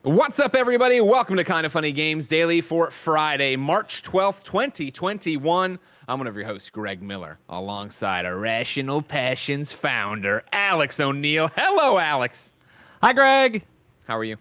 What's up, everybody? Welcome to Kind of Funny Games Daily for Friday, March 12th, 2021. I'm one of your hosts, Greg Miller, alongside Irrational Passions founder, Alex O'Neill. Hello, Alex. Hi, Greg. How are you?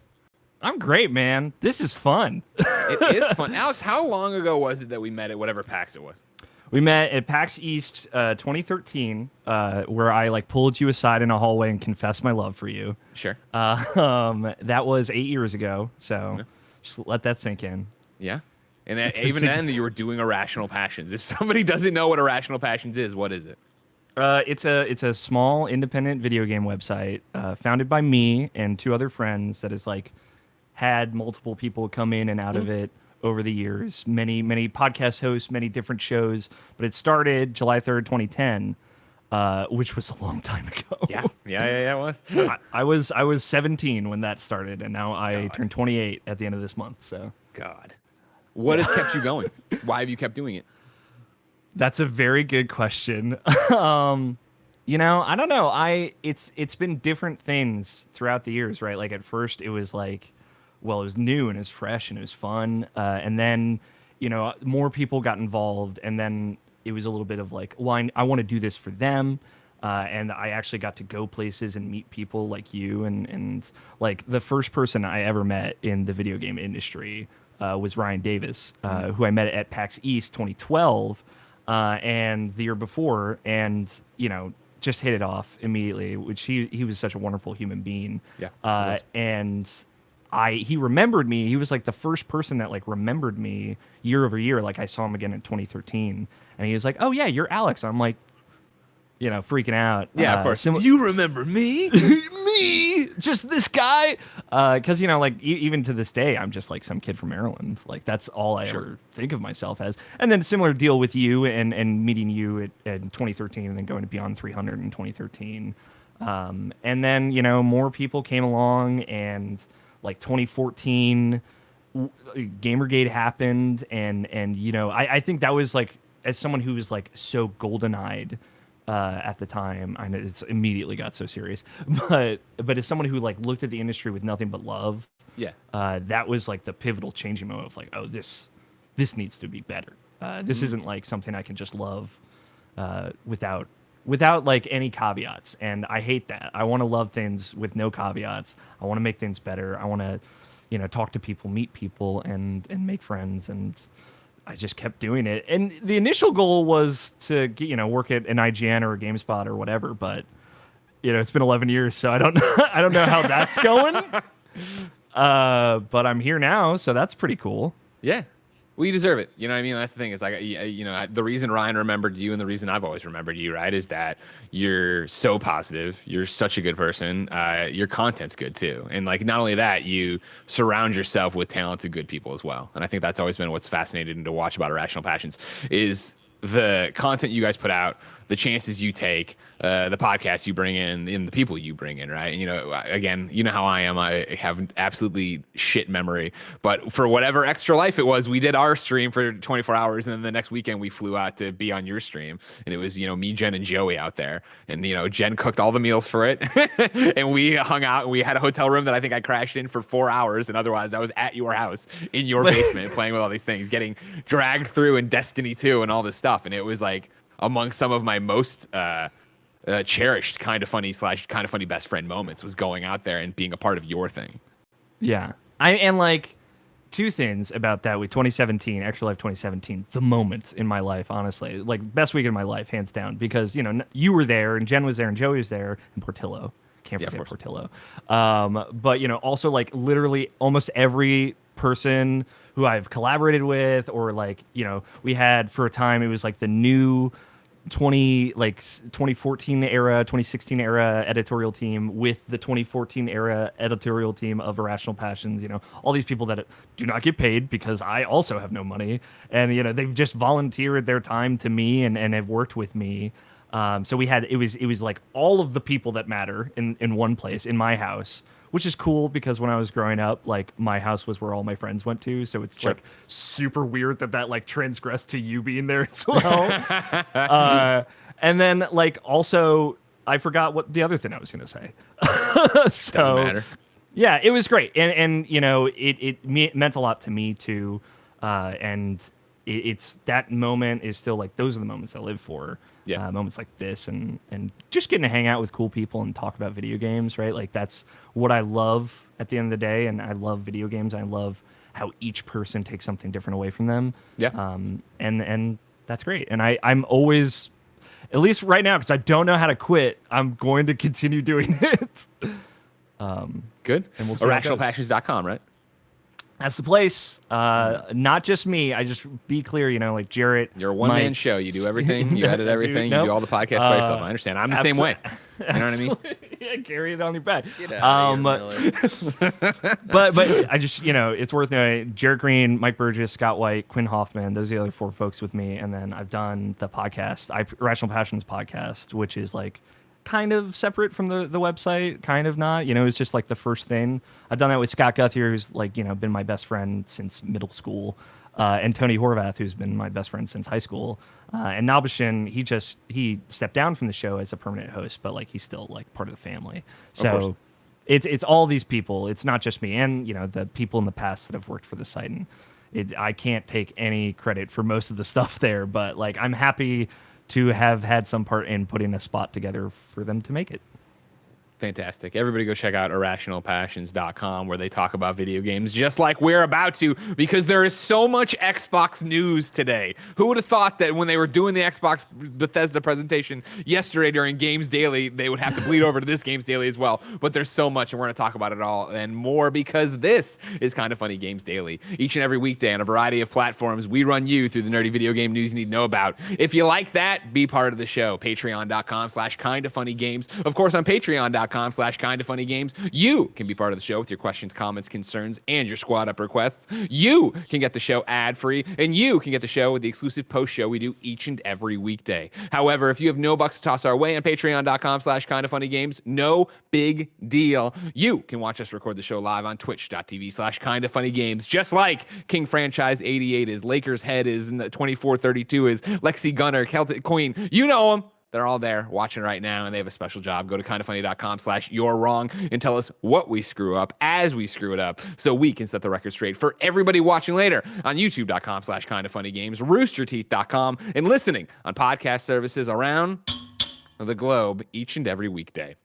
I'm great, man. This is fun. It is fun. Alex, how long ago was it that we met at whatever PAX it was? We met at PAX East 2013, where I pulled you aside in a hallway and confessed my love for you. Sure. That was 8 years ago, so just let that sink in. Yeah. And even then, you were doing Irrational Passions. If somebody doesn't know what Irrational Passions is, what is it? It's a small independent video game website founded by me and two other friends that has had multiple people come in and out of it over the years. Many podcast hosts, many different shows, but it started July 3rd, 2010, which was a long time ago. Yeah, it was. I was 17 when that started, and now I turned 28 at the end of this month. So God, what has kept you going? Why have you kept doing it? That's a very good question. I don't know. It's been different things throughout the years, right? Like at first it was it was new and it was fresh and it was fun. And then, more people got involved, and then it was a little bit of I want to do this for them. And I actually got to go places and meet people like you. And the first person I ever met in the video game industry was Ryan Davis, who I met at PAX East 2012. And the year before, and just hit it off immediately, which he was such a wonderful human being. Yeah. And he remembered me. He was the first person that remembered me year over year. I saw him again in 2013, and he was like, "Oh yeah, you're Alex." I'm freaking out. Yeah, of course. You remember me? Me? Just this guy? Because even to this day, I'm just some kid from Maryland. That's all I ever think of myself as. And then similar deal with you and meeting you in 2013, and then going to Beyond 300 in 2013. And then more people came along, and 2014, Gamergate happened, and I think that was as someone who was so golden-eyed. At the time, I know it's immediately got so serious, but as someone who looked at the industry with nothing but love, that was the pivotal changing moment of oh, this needs to be better. This isn't something I can just love without any caveats, and I hate that. I want to love things with no caveats. I want to make things better. I want to talk to people, meet people, and make friends, and I just kept doing it. And the initial goal was to get, work at an IGN or a GameSpot or whatever, but it's been 11 years, so I don't know how that's going. But I'm here now, so that's pretty cool. Yeah. Well, you deserve it. You know what I mean? That's the thing. Is the reason Ryan remembered you, and the reason I've always remembered you, right, is that you're so positive. You're such a good person. Your content's good too, and not only that, you surround yourself with talented, good people as well. And I think that's always been what's fascinating to watch about Irrational Passions is the content you guys put out, the chances you take, the podcasts you bring in, and the people you bring in, right? And, again, you know how I am. I have absolutely shit memory. But for whatever extra life it was, we did our stream for 24 hours, and then the next weekend we flew out to be on your stream. And it was, me, Jen, and Joey out there. And, Jen cooked all the meals for it. And we hung out, and we had a hotel room that I think I crashed in for 4 hours. And otherwise, I was at your house in your basement playing with all these things, getting dragged through in Destiny 2 and all this stuff. And it was among some of my most cherished kind of funny best friend moments was going out there and being a part of your thing. Yeah. And two things about that with 2017, Extra Life 2017, the moment in my life, honestly, best week in my life, hands down, because, you were there and Jen was there and Joey was there and Portillo. Can't forget Portillo. But, also literally almost every person who I've collaborated with, or we had for a time, it was the new 2014 era, 2016 era editorial team with the 2014 era editorial team of Irrational Passions. All these people that do not get paid because I also have no money, and they've just volunteered their time to me and have worked with me. So it was all of the people that matter in one place in my house, which is cool because when I was growing up, my house was where all my friends went to. So it's super weird that transgressed to you being there as well. And then also I forgot what the other thing I was going to say. Doesn't matter. Yeah, it was great, and you know, it meant a lot to me too, and it's that moment is still like those are the moments I live for. Yeah. Moments like this, and just getting to hang out with cool people and talk about video games, right? Like that's what I love at the end of the day, and I love video games. I love how each person takes something different away from them. Yeah. And that's great, and I'm always, at least right now, because I don't know how to quit. I'm going to continue doing it. Good. And we'll see how it goes. Irrationalpassions.com, right? That's the place. Not just me. I just be clear, you know, like Jarrett. You're a one-man show. You do everything. You edit everything. You do all the podcasts by yourself. I understand. I'm the same way. You know what I mean? Yeah, carry it on your back. Get out of here, but I just, you know, it's worth knowing. Jarrett Green, Mike Burgess, Scott White, Quinn Hoffman. Those are the other 4 folks with me. And then I've done the podcast, Irrational Passions podcast, which is like kind of separate from the website, kind of not. You know, it's just like the first thing. I've done that with Scott Guthier, who's like, you know, been my best friend since middle school, and Tony Horvath, who's been my best friend since high school. And Nabashin, he stepped down from the show as a permanent host, but like he's still like part of the family. So it's all these people. It's not just me, and you know, the people in the past that have worked for the site. And I can't take any credit for most of the stuff there, but like I'm happy to have had some part in putting a spot together for them to make it. Fantastic. Everybody go check out irrationalpassions.com where they talk about video games just like we're about to, because there is so much Xbox news today. Who would have thought that when they were doing the Xbox Bethesda presentation yesterday during Games Daily, they would have to bleed over to this Games Daily as well. But there's so much, and we're going to talk about it all and more, because this is Kind of Funny Games Daily. Each and every weekday on a variety of platforms, we run you through the nerdy video game news you need to know about. If you like that, be part of the show. Patreon.com/kindoffunnygames. Of course, on Patreon.com/kindoffunnygames, you can be part of the show with your questions, comments, concerns, and your squad up requests. You can get the show ad-free, and you can get the show with the exclusive post show we do each and every weekday. However, if you have no bucks to toss our way on Patreon.com/kindoffunnygames, no big deal. You can watch us record the show live on Twitch.tv/kindoffunnygames, just like King Franchise 88 is, Lakers Head is, and the 2432 is, Lexi Gunner, Celtic Queen. You know them. They're all there watching right now, and they have a special job. Go to kindoffunny.com/you'rewrong and tell us what we screw up as we screw it up, so we can set the record straight for everybody watching later on youtube.com/kindoffunnygames, roosterteeth.com, and listening on podcast services around the globe each and every weekday.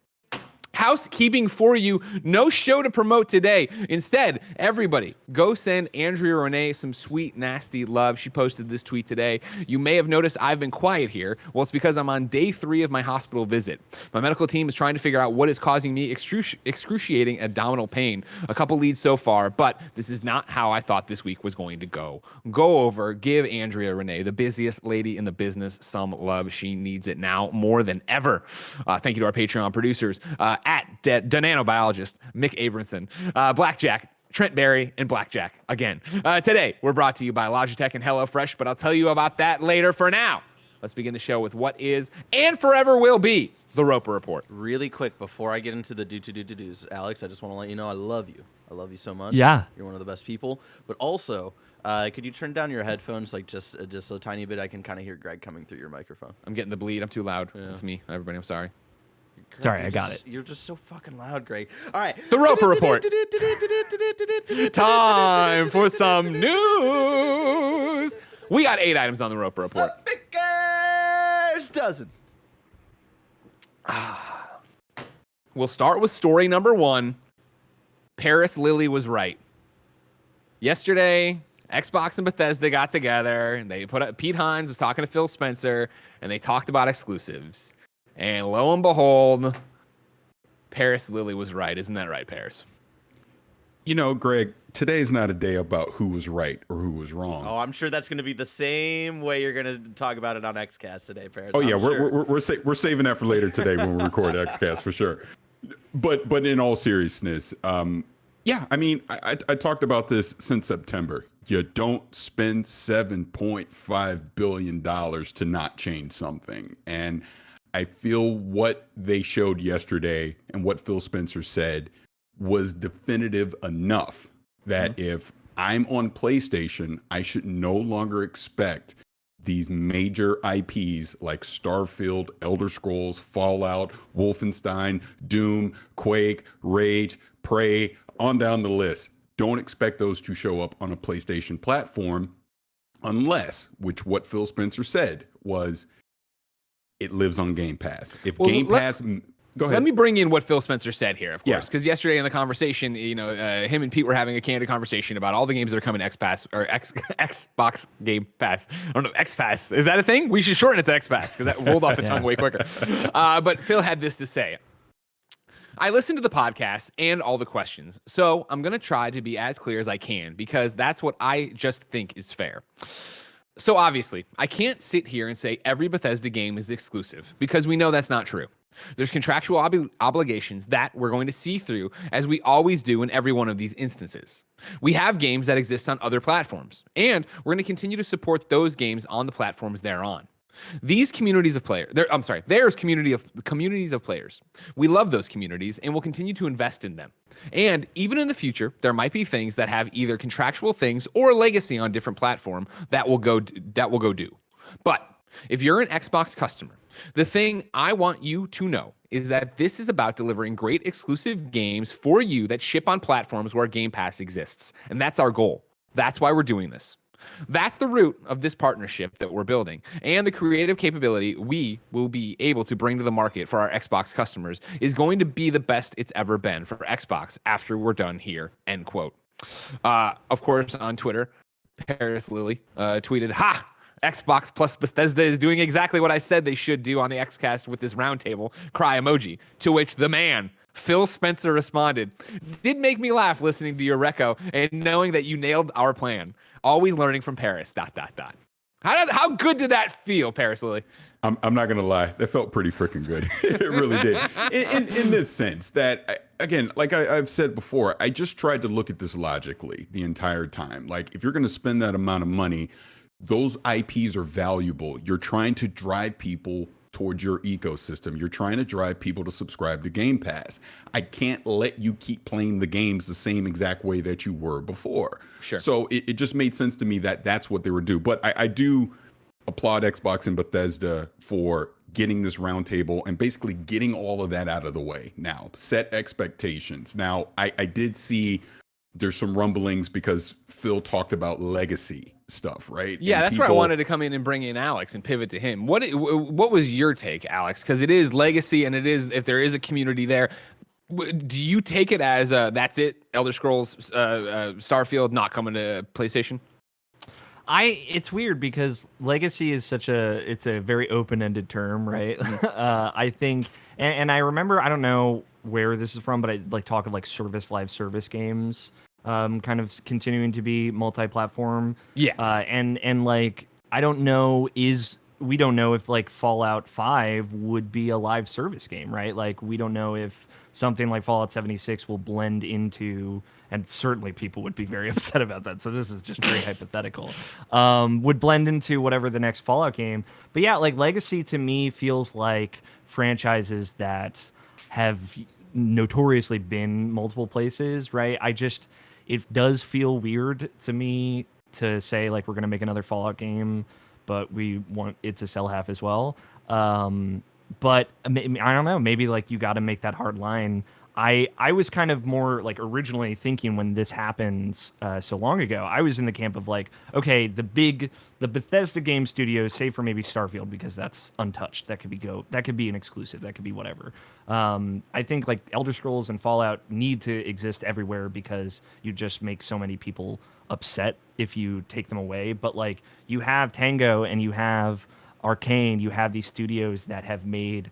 Housekeeping for you. No show to promote today. Instead, everybody, go send Andrea Renee some sweet, nasty love. She posted this tweet today. You may have noticed I've been quiet here. Well, it's because I'm on day 3 of my hospital visit. My medical team is trying to figure out what is causing me excruciating abdominal pain. A couple leads so far, but this is not how I thought this week was going to go. Go over, give Andrea Renee, the busiest lady in the business, some love. She needs it now more than ever. Thank you to our Patreon producers, at Nano Biologist, Mick Abrahamson, Blackjack, Trent Berrie, and Blackjack again. Today, we're brought to you by Logitech and HelloFresh, but I'll tell you about that later. For now, let's begin the show with what is and forever will be the Roper Report. Really quick, before I get into the do-to-do-to-dos, Alex, I just want to let you know I love you. I love you so much. Yeah. You're one of the best people. But also, could you turn down your headphones like just a tiny bit? I can kind of hear Greg coming through your microphone. I'm getting the bleed. I'm too loud. Yeah. That's me, everybody. I'm sorry. Greg, Sorry, I got it. You're just so fucking loud, Greg. All right. The Roper Report. Time for some news. We got 8 items on the Roper Report. A baker's dozen. We'll start with story number 1. Parris Lilly was right. Yesterday, Xbox and Bethesda got together, and they put up, Pete Hines was talking to Phil Spencer, and they talked about exclusives. And lo and behold, Parris Lilly was right. Isn't that right, Parris? You know, Greg, today's not a day about who was right or who was wrong. Oh, I'm sure that's going to be the same way you're going to talk about it on XCast today, Parris. Oh, yeah, we're saving that for later today when we record XCast for sure. But in all seriousness, yeah, I mean, I talked about this since September. You don't spend $7.5 billion to not change something. And I feel what they showed yesterday and what Phil Spencer said was definitive enough that if I'm on PlayStation, I should no longer expect these major IPs like Starfield, Elder Scrolls, Fallout, Wolfenstein, Doom, Quake, Rage, Prey, on down the list. Don't expect those to show up on a PlayStation platform unless, which what Phil Spencer said was, it lives on Game Pass. If Game Pass... Go ahead. Let me bring in what Phil Spencer said here, of course, because yesterday in the conversation, him and Pete were having a candid conversation about all the games that are coming to Xbox Game Pass. I don't know, X-Pass. Is that a thing? We should shorten it to X-Pass because that rolled off the tongue way quicker. But Phil had this to say. I listened to the podcast and all the questions, so I'm going to try to be as clear as I can because that's what I just think is fair. So obviously, I can't sit here and say every Bethesda game is exclusive because we know that's not true. There's contractual obligations that we're going to see through, as we always do in every one of these instances. We have games that exist on other platforms, and we're going to continue to support those games on the platforms they're on. These communities of players, there's communities of players. We love those communities, and we'll continue to invest in them. And even in the future, there might be things that have either contractual things or legacy on different platform that will go do. But if you're an Xbox customer, the thing I want you to know is that this is about delivering great exclusive games for you that ship on platforms where Game Pass exists. And that's our goal. That's why we're doing this. That's the root of this partnership that we're building. And the creative capability we will be able to bring to the market for our Xbox customers is going to be the best it's ever been for Xbox after we're done here, end quote. Of course, on Twitter, Parris Lilly tweeted, "Ha! Xbox plus Bethesda is doing exactly what I said they should do on the Xcast with this roundtable," cry emoji, to which the man, Phil Spencer, responded, "Did make me laugh listening to your reco and knowing that you nailed our plan. Always learning from Parris, ... How good did that feel, Parris Lilly? I'm not going to lie. That felt pretty freaking good. It really did. In this sense that, again, like I've said before, I just tried to look at this logically the entire time. Like, if you're going to spend that amount of money, those IPs are valuable. You're trying to drive people towards your ecosystem. You're trying to drive people to subscribe to Game Pass. I can't let you keep playing the games the same exact way that you were before. Sure. So it just made sense to me that that's what they would do. But I do applaud Xbox and Bethesda for getting this roundtable and basically getting all of that out of the way now. Set expectations. Now, I did see there's some rumblings because Phil talked about legacy stuff, right? Yeah, and that's where I wanted to come in and bring in Alex and pivot to him. What was your take, Alex? Because it is legacy, and it is, if there is a community there, do you take it as that's it? Elder Scrolls, Starfield not coming to PlayStation? It's weird because legacy is it's a very open-ended term, right? I think, and I remember, I don't know where this is from, but I like talk of like live service games, kind of continuing to be multi-platform. Yeah. And like, we don't know if like Fallout 5 would be a live service game, right? Like, we don't know if something like Fallout 76 will blend into, and certainly people would be very upset about that, so this is just very hypothetical, would blend into whatever the next Fallout game. But yeah, like Legacy to me feels like franchises that have notoriously been multiple places, right? It does feel weird to me to say like we're going to make another Fallout game, but we want it to sell half as well. But I don't know, maybe like you got to make that hard line. I was kind of more like originally thinking when this happens so long ago, I was in the camp of like, okay, the Bethesda game studios, save for maybe Starfield because that's untouched. That could be an exclusive. That could be whatever. I think like Elder Scrolls and Fallout need to exist everywhere because you just make so many people upset if you take them away. But like you have Tango and you have Arcane, you have these studios that have made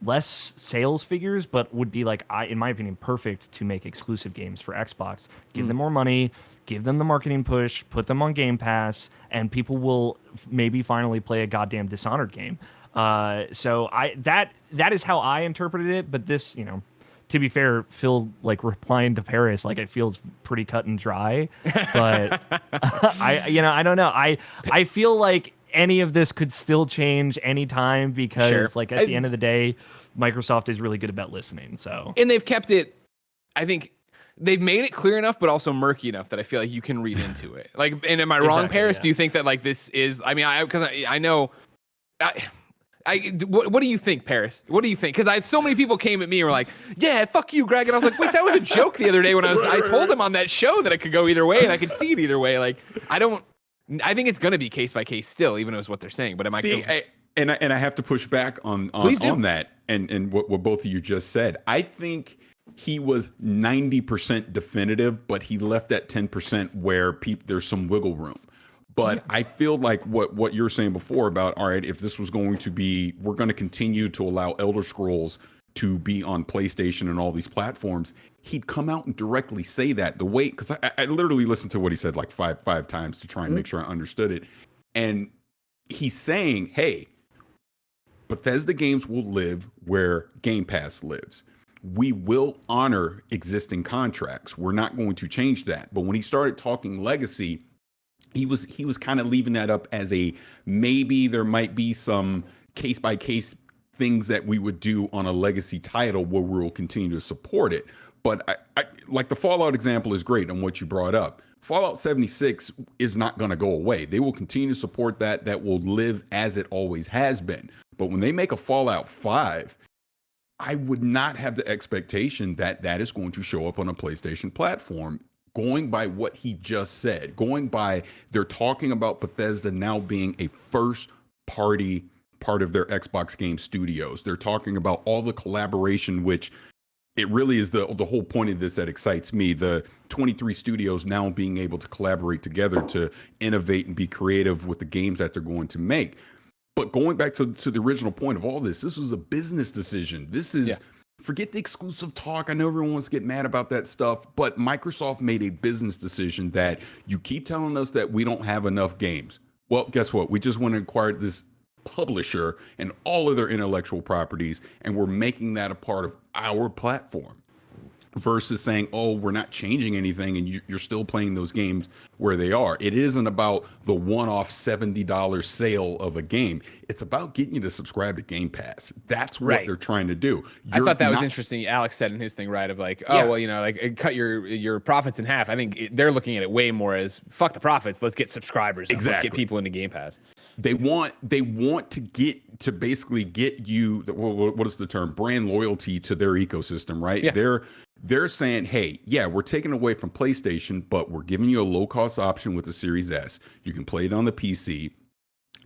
less sales figures, but would be like, in my opinion, perfect to make exclusive games for Xbox. Give them more money, give them the marketing push, put them on Game Pass, and people will maybe finally play a goddamn Dishonored game. So that is how I interpreted it. But this, to be fair, Phil like replying to Parris, like it feels pretty cut and dry. But I don't know. I feel like any of this could still change anytime because like at the end of the day, Microsoft is really good about listening. So, and they've kept it, I think they've made it clear enough, but also murky enough that I feel like you can read into it. Like, and am I wrong, Exactly, Parris? yeah. Do you think that like this is? I mean, because I know. What do you think, Parris? What do you think? Because so many people came at me and were like, "Yeah, fuck you, Greg," and I was like, "Wait, that was a joke the other day when I told him on that show that it could go either way and I could see it either way." Like, I think it's gonna be case by case still, even though it's what they're saying. But I have to push back on that and what both of you just said. I think he was 90% definitive, but he left that 10% where there's some wiggle room. But I feel like what you're saying before about, all right, if this was going to be, we're going to continue to allow Elder Scrolls to be on PlayStation and all these platforms, he'd come out and directly say that. The way, because I literally listened to what he said like five times to try and make sure I understood it. And he's saying, hey, Bethesda games will live where Game Pass lives. We will honor existing contracts. We're not going to change that. But when he started talking legacy, he was kind of leaving that up as a maybe there might be some case by case things that we would do on a legacy title where we'll continue to support it. But I like the Fallout example is great on what you brought up. Fallout 76 is not going to go away. They will continue to support that. That will live as it always has been. But when they make a Fallout 5, I would not have the expectation that that is going to show up on a PlayStation platform. Going by what he just said, going by they're talking about Bethesda now being a first party part of their Xbox game studios. They're talking about all the collaboration, which it really is the whole point of this that excites me. The 23 studios now being able to collaborate together to innovate and be creative with the games that they're going to make. But going back to the original point of all this was a business decision. This is forget the exclusive talk. I know everyone wants to get mad about that stuff, but Microsoft made a business decision that you keep telling us that we don't have enough games. Well, guess what? We just went and acquired this publisher and all of their intellectual properties, and we're making that a part of our platform versus saying, oh, we're not changing anything and you're still playing those games where they are. It isn't about the one-off $70 sale of a game. It's about getting you to subscribe to Game Pass. That's what they're trying to do. I thought that was interesting. Alex said in his thing, right, of like, oh, well, you know, like cut your profits in half. I think they're looking at it way more as fuck the profits. Let's get subscribers. Exactly. Let's get people into Game Pass. They want to basically get you, what is the term? Brand loyalty to their ecosystem, right? Yeah. They're saying, hey, yeah, we're taking away from PlayStation, but we're giving you a low-cost option with the Series S. You can play it on the PC.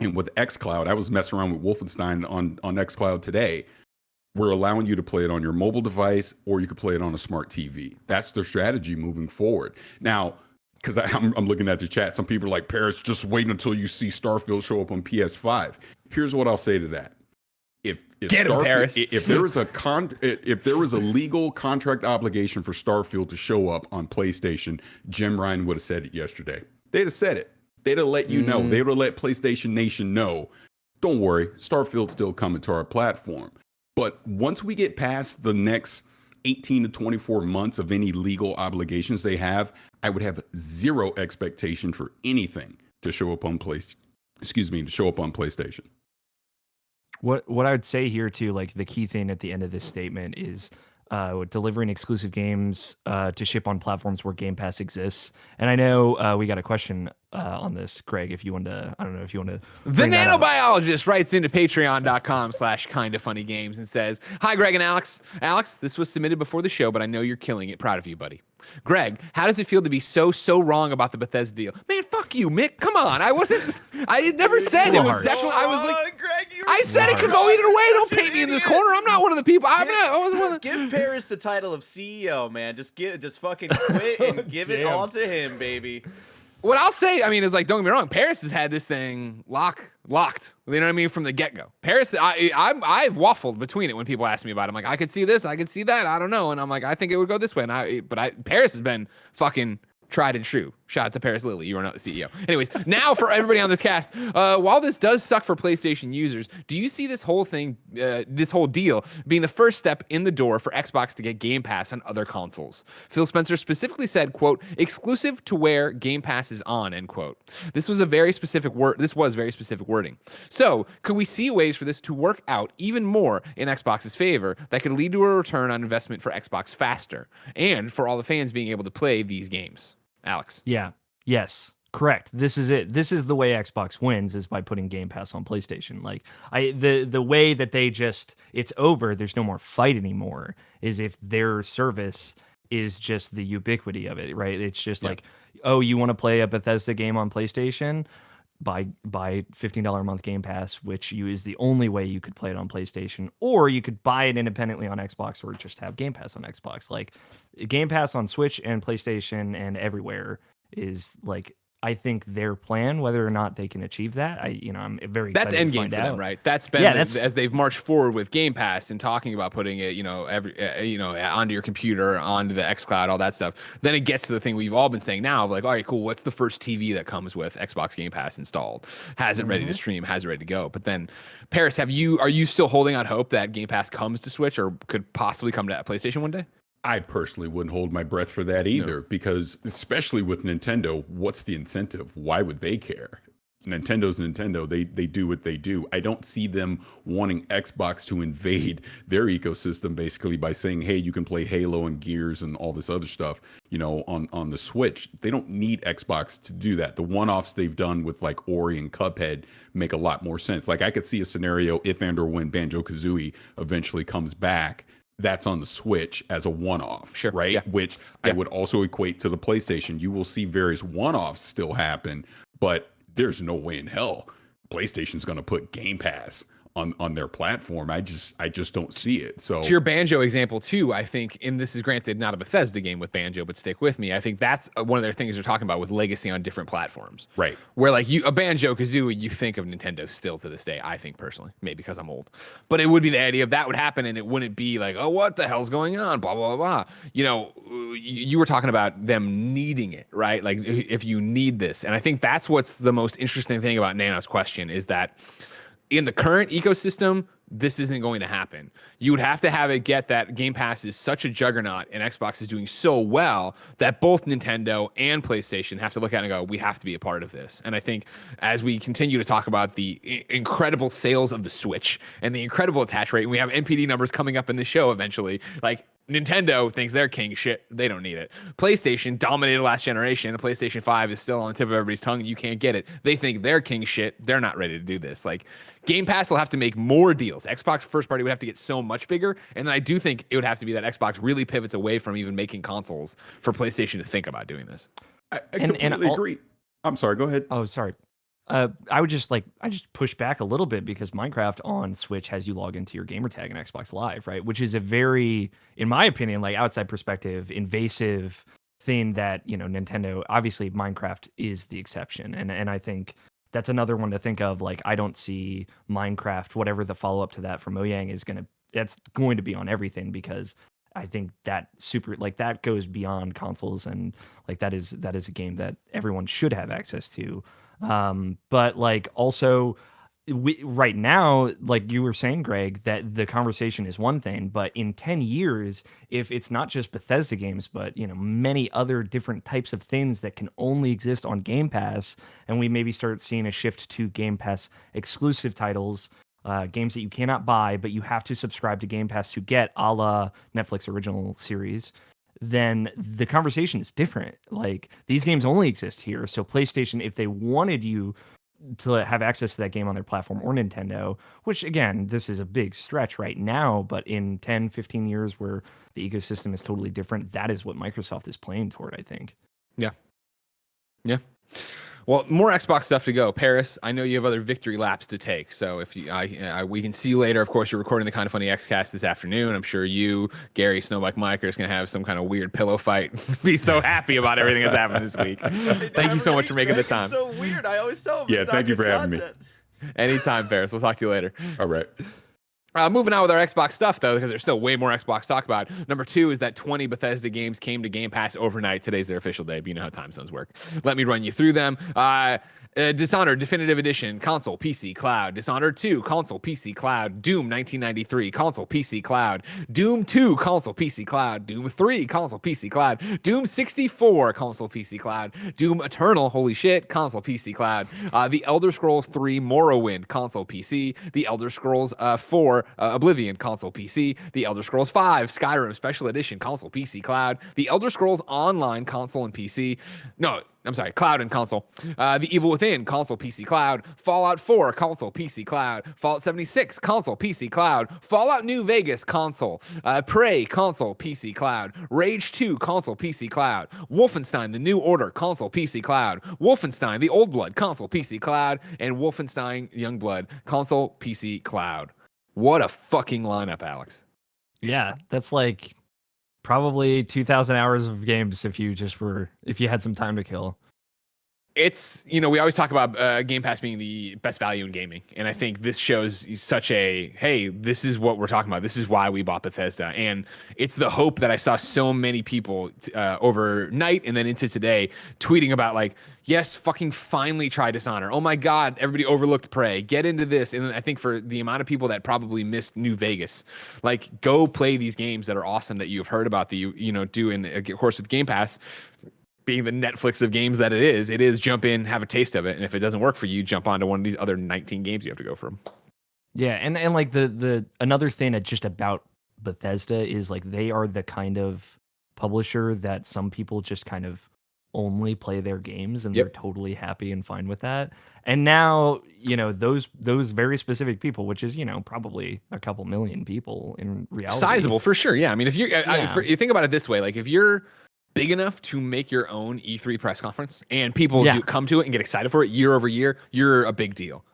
And with xCloud, I was messing around with Wolfenstein on xCloud today. We're allowing you to play it on your mobile device, or you could play it on a smart TV. That's their strategy moving forward. Now, because I'm looking at the chat, some people are like, Parris, just wait until you see Starfield show up on PS5. Here's what I'll say to that. If there was a legal contract obligation for Starfield to show up on PlayStation, Jim Ryan would have said it yesterday. They'd have said it. They'd have let you know. They would have let PlayStation Nation know. Don't worry, Starfield's still coming to our platform. But once we get past the next 18 to 24 months of any legal obligations they have, I would have zero expectation for anything to show up on PlayStation. What I would say here too, like the key thing at the end of this statement is delivering exclusive games to ship on platforms where Game Pass exists. And I know we got a question on this, Greg, if you want to, I don't know if you want to. The Nano Biologist writes into patreon.com/kindafunnygames and says, hi, Greg and Alex. Alex, this was submitted before the show, but I know you're killing it. Proud of you, buddy. Greg, how does it feel to be so wrong about the Bethesda deal? Man, fuck you, Mick. Come on. I never said it was definitely, I was like, Greg, I said it could go either way. Don't paint me in this corner. I'm not one of the people. I wasn't one of the. Give Parris the title of CEO, man. Just fucking quit and give it all to him, baby. What I'll say, I mean, is like, don't get me wrong, Parris has had this thing locked. You know what I mean? From the get-go. Parris, I've waffled between it when people ask me about it. I'm like, I could see this, I could see that, I don't know. And I'm like, I think it would go this way. But Parris has been fucking Tried and true. Shout out to Parris Lilly. You are not the CEO. Anyways, now for everybody on this cast, while this does suck for PlayStation users, do you see this whole thing, this whole deal, being the first step in the door for Xbox to get Game Pass on other consoles? Phil Spencer specifically said, quote, exclusive to where Game Pass is on, end quote. This was very specific wording. So, could we see ways for this to work out even more in Xbox's favor that could lead to a return on investment for Xbox faster and for all the fans being able to play these games? Alex. Yeah. Yes. Correct. This is it. This is the way Xbox wins, is by putting Game Pass on PlayStation. Like the way that they just, it's over, there's no more fight anymore, is if their service is just the ubiquity of it, right? It's just like, oh, you want to play a Bethesda game on PlayStation? Buy $15 a month Game Pass, which is the only way you could play it on PlayStation, or you could buy it independently on Xbox, or just have Game Pass on Xbox. Like Game Pass on Switch and PlayStation and everywhere is like, I think their plan. Whether or not they can achieve that, I'm very excited. That's end to game find for out. them, right? That's been as they've marched forward with Game Pass and talking about putting it, onto your computer, onto the xCloud, all that stuff. Then it gets to the thing we've all been saying now, of like, all right, cool. What's the first TV that comes with Xbox Game Pass installed? Has it ready to stream? Has it ready to go? But then, Parris, are you still holding out hope that Game Pass comes to Switch or could possibly come to PlayStation one day? I personally wouldn't hold my breath for that either, because especially with Nintendo, what's the incentive? Why would they care? Nintendo's Nintendo. They do what they do. I don't see them wanting Xbox to invade their ecosystem basically by saying, hey, you can play Halo and Gears and all this other stuff, on the Switch. They don't need Xbox to do that. The one-offs they've done with like Ori and Cuphead make a lot more sense. Like I could see a scenario if and or when Banjo-Kazooie eventually comes back, that's on the Switch as a one-off, sure, right? Yeah. Which I would also equate to the PlayStation. You will see various one-offs still happen, but there's no way in hell PlayStation's going to put Game Pass on their platform. I just don't see it. So to your Banjo example too, I think, and this is granted not a Bethesda game with Banjo, but stick with me. I think that's one of their things they're talking about with legacy on different platforms. Right. Where like a Banjo-Kazooie, you think of Nintendo still to this day, I think personally, maybe because I'm old. But it would be the idea of that would happen and it wouldn't be like, oh, what the hell's going on? Blah, blah, blah. You were talking about them needing it, right? Like if you need this. And I think that's what's the most interesting thing about Nano's question is that in the current ecosystem, this isn't going to happen. You would have to have it get that Game Pass is such a juggernaut and Xbox is doing so well that both Nintendo and PlayStation have to look at it and go, we have to be a part of this. And I think as we continue to talk about the incredible sales of the Switch and the incredible attach rate, and we have NPD numbers coming up in the show eventually, like Nintendo thinks they're king shit. They don't need it. PlayStation dominated last generation. The PlayStation 5 is still on the tip of everybody's tongue. You can't get it. They think they're king shit. They're not ready to do this. Like Game Pass will have to make more deals. Xbox first party would have to get so much bigger. And then I do think it would have to be that Xbox really pivots away from even making consoles for PlayStation to think about doing this. I completely agree. I'm sorry. Go ahead. Oh, sorry. I just push back a little bit because Minecraft on Switch has you log into your gamer tag in Xbox Live, right? Which is a very, in my opinion, like outside perspective, invasive thing that, Nintendo, obviously Minecraft is the exception. And I think that's another one to think of. Like, I don't see Minecraft, whatever the follow-up to that from Mojang is that's going to be on everything, because I think that that goes beyond consoles, and like that is a game that everyone should have access to. But like also right now, like you were saying, Greg, that the conversation is one thing, but in 10 years, if it's not just Bethesda games, but many other different types of things that can only exist on Game Pass, and we maybe start seeing a shift to Game Pass exclusive titles, games that you cannot buy, but you have to subscribe to Game Pass to get, a la Netflix original series, then the conversation is different. Like, these games only exist here. So PlayStation, if they wanted you to have access to that game on their platform, or Nintendo, which again, this is a big stretch right now, but in 10, 15 years where the ecosystem is totally different, that is what Microsoft is playing toward, I think. Yeah. Yeah. Well, more Xbox stuff to go. Parris, I know you have other victory laps to take. So if we can see you later. Of course, you're recording the Kind of Funny Xcast this afternoon. I'm sure you, Gary, Snowbike Mike, are going to have some kind of weird pillow fight. Be so happy about everything that's happened this week. Thank you so much for making the time. It's so weird. I always tell him. Yeah, thank you for having me. Anytime, Parris. We'll talk to you later. All right. Moving on with our Xbox stuff, though, because there's still way more Xbox to talk about. Number 2 is that 20 Bethesda games came to Game Pass overnight. Today's their official day, but you know how time zones work. Let me run you through them. Dishonored Definitive Edition, console, PC, cloud. Dishonored 2, console, PC, cloud. Doom 1993, console, PC, cloud. Doom 2, console, PC, cloud. Doom 3, console, PC, cloud. Doom 64, console, PC, cloud. Doom Eternal, holy shit, console, PC, cloud. The Elder Scrolls 3, Morrowind, console, PC. The Elder Scrolls 4, Oblivion, console, PC. The Elder Scrolls 5, Skyrim, special edition, console, PC, cloud. The Elder Scrolls Online, console, and PC. No, I'm sorry, cloud and console. The Evil Within, console, PC, cloud. Fallout 4, console, PC, cloud. Fallout 76, console, PC, cloud. Fallout New Vegas, console. Prey, console, PC, cloud. Rage 2, console, PC, cloud. Wolfenstein, The New Order, console, PC, cloud. Wolfenstein, The Old Blood, console, PC, cloud. And Wolfenstein Youngblood, console, PC, cloud. What a fucking lineup, Alex. Yeah, that's like probably 2,000 hours of games if you had some time to kill. It's, we always talk about Game Pass being the best value in gaming. And I think this shows such hey, this is what we're talking about. This is why we bought Bethesda. And it's the hope that I saw so many people overnight and then into today tweeting about yes, fucking finally try Dishonor. Oh my God, everybody overlooked Prey. Get into this. And I think for the amount of people that probably missed New Vegas, go play these games that are awesome that you've heard about that you do in, of course, with Game Pass. Being the Netflix of games that it is jump in, have a taste of it, and if it doesn't work for you, jump onto one of these other 19 games you have to go from. Yeah, and the another thing just about Bethesda is they are the kind of publisher that some people just kind of only play their games and they're totally happy and fine with that. And now, those very specific people, which is, probably a couple million people in reality. Sizable for sure. Yeah. I mean, if you you think about it this way, if you're big enough to make your own E3 press conference and people do come to it and get excited for it year over year, you're a big deal.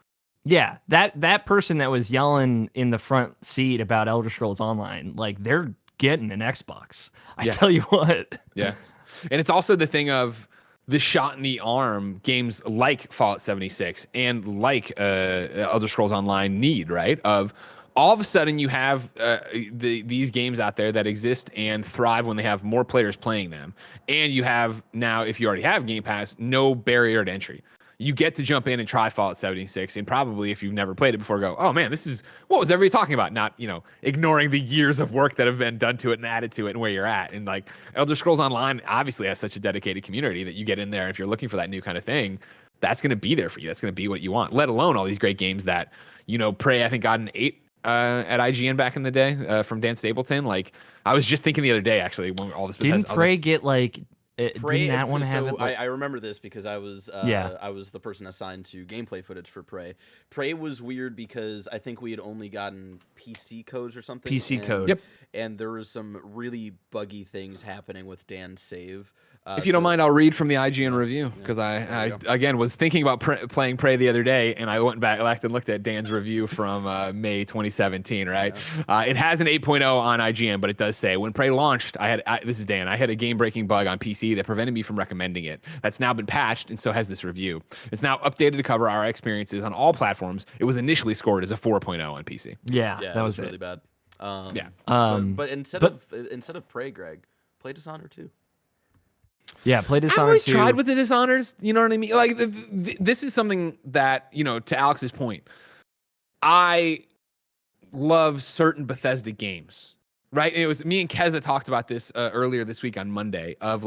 Yeah, that person that was yelling in the front seat about Elder Scrolls Online, they're getting an Xbox. I tell you what. Yeah. And it's also the thing of the shot in the arm games like Fallout 76 and like Elder Scrolls Online need, right? Of all of a sudden you have these games out there that exist and thrive when they have more players playing them. And you have now, if you already have Game Pass, no barrier to entry. You get to jump in and try Fallout 76 and probably, if you've never played it before, go, oh man, this is, what was everybody talking about? Not, ignoring the years of work that have been done to it and added to it and where you're at. And Elder Scrolls Online obviously has such a dedicated community that you get in there. If you're looking for that new kind of thing, that's going to be there for you. That's going to be what you want, let alone all these great games that, Prey, I think, got an 8 at IGN back in the day from Dan Stapleton. I was just thinking the other day, actually, when all this didn't Prey get Prey, didn't that one have it? I remember this because I was the person assigned to gameplay footage for Prey. Prey was weird because I think we had only gotten PC codes or something. PC code. Yep. And there was some really buggy things happening with Dan's save. If you don't mind, I'll read from the IGN review because I again was thinking about playing Prey the other day, and I went back and looked at Dan's review from May 2017. Right, it has an 8.0 on IGN, but it does say when Prey launched, this is Dan. I had a game-breaking bug on PC that prevented me from recommending it. That's now been patched, and so has this review. It's now updated to cover our experiences on all platforms. It was initially scored as a 4.0 on PC. Yeah, that was really bad. But instead of Prey, Greg, play Dishonor 2. Yeah, play Dishonored 2. I always tried with the Dishonors. You know what I mean? This is something that, to Alex's point, I love certain Bethesda games, right? And it was me and Keza talked about this earlier this week on Monday of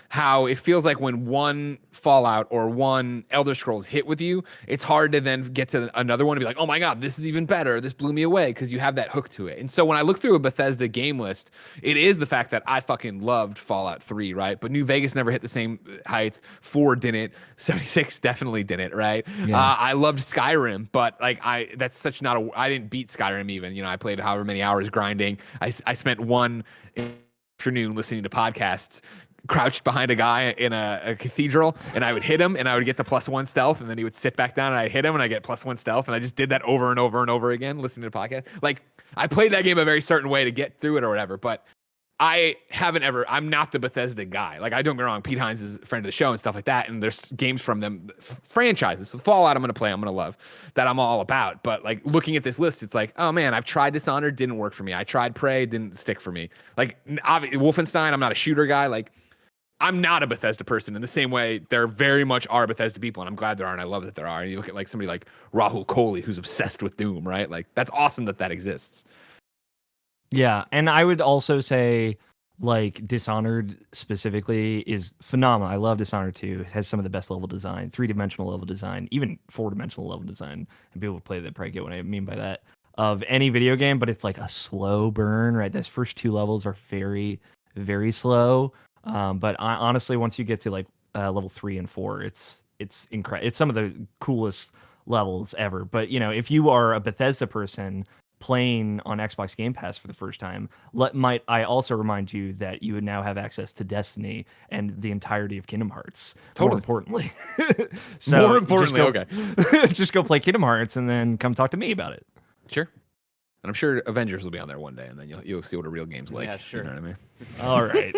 how it feels like when one Fallout or one Elder Scrolls hit with you, it's hard to then get to another one and be like, oh my God, this is even better. This blew me away because you have that hook to it. And so when I look through a Bethesda game list, it is the fact that I fucking loved Fallout 3, right? But New Vegas never hit the same heights. 4 didn't. 76 definitely didn't, right? Yeah. I loved Skyrim, but that's such not I didn't beat Skyrim even. I played however many hours grinding. I spent one afternoon listening to podcasts, crouched behind a guy in a cathedral, and I would hit him and I would get the +1 stealth, and then he would sit back down and I'd hit him and I get +1 stealth, and I just did that over and over and over again listening to podcasts. I played that game a very certain way to get through it or whatever, but I'm not the Bethesda guy. Like, I don't get me wrong, Pete Hines is a friend of the show and stuff like that. And there's games from them, franchises. So Fallout, I'm going to play, I'm going to love, that I'm all about. But like looking at this list, it's like, oh man, I've tried Dishonored, didn't work for me. I tried Prey, didn't stick for me. Like, Wolfenstein, I'm not a shooter guy. Like, I'm not a Bethesda person in the same way there very much are Bethesda people, and I'm glad there are, and I love that there are. And you look at like somebody like Rahul Kohli, who's obsessed with Doom, right? Like, that's awesome that exists. Yeah, and I would also say, like, Dishonored specifically is phenomenal. I love Dishonored 2. It has some of the best level design, 3-dimensional level design, even 4-dimensional level design. And people who play that probably get what I mean by that, of any video game, but it's like a slow burn, right? Those first 2 levels are very, very slow. But honestly, once you get to like level 3 and 4, it's incredible. It's some of the coolest levels ever. But you know, if you are a Bethesda person playing on Xbox Game Pass for the first time, might I also remind you that you would now have access to Destiny and the entirety of Kingdom Hearts. Totally. More importantly, so more importantly, okay, just go play Kingdom Hearts and then come talk to me about it. Sure. And I'm sure Avengers will be on there one day, and then you'll see what a real game's like. Yeah, sure. You know what I mean? All right.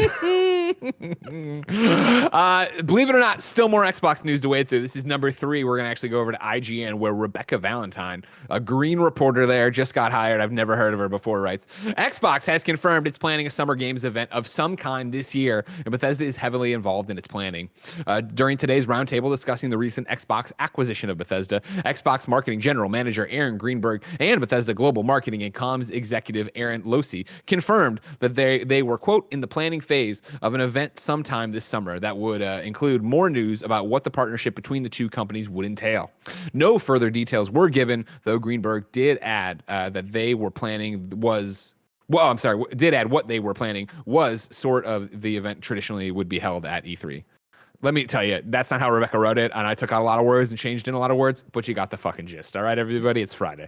Believe it or not, still more Xbox news to wade through. This is number 3. We're going to actually go over to IGN, where Rebecca Valentine, a green reporter there, just got hired. I've never heard of her before, writes, Xbox has confirmed it's planning a Summer Games event of some kind this year, and Bethesda is heavily involved in its planning. During today's roundtable discussing the recent Xbox acquisition of Bethesda, Xbox Marketing General Manager Aaron Greenberg and Bethesda Global Marketing and Comms Executive Aaron Losey confirmed that they were, quote, in the planning phase of an event sometime this summer that would include more news about what the partnership between the two companies would entail. No further details were given, though Greenberg did add that they were planning did add what they were planning was sort of the event traditionally would be held at E3. Let me tell you, that's not how Rebecca wrote it, and I took out a lot of words and changed in a lot of words, but you got the fucking gist. All right, everybody, it's Friday.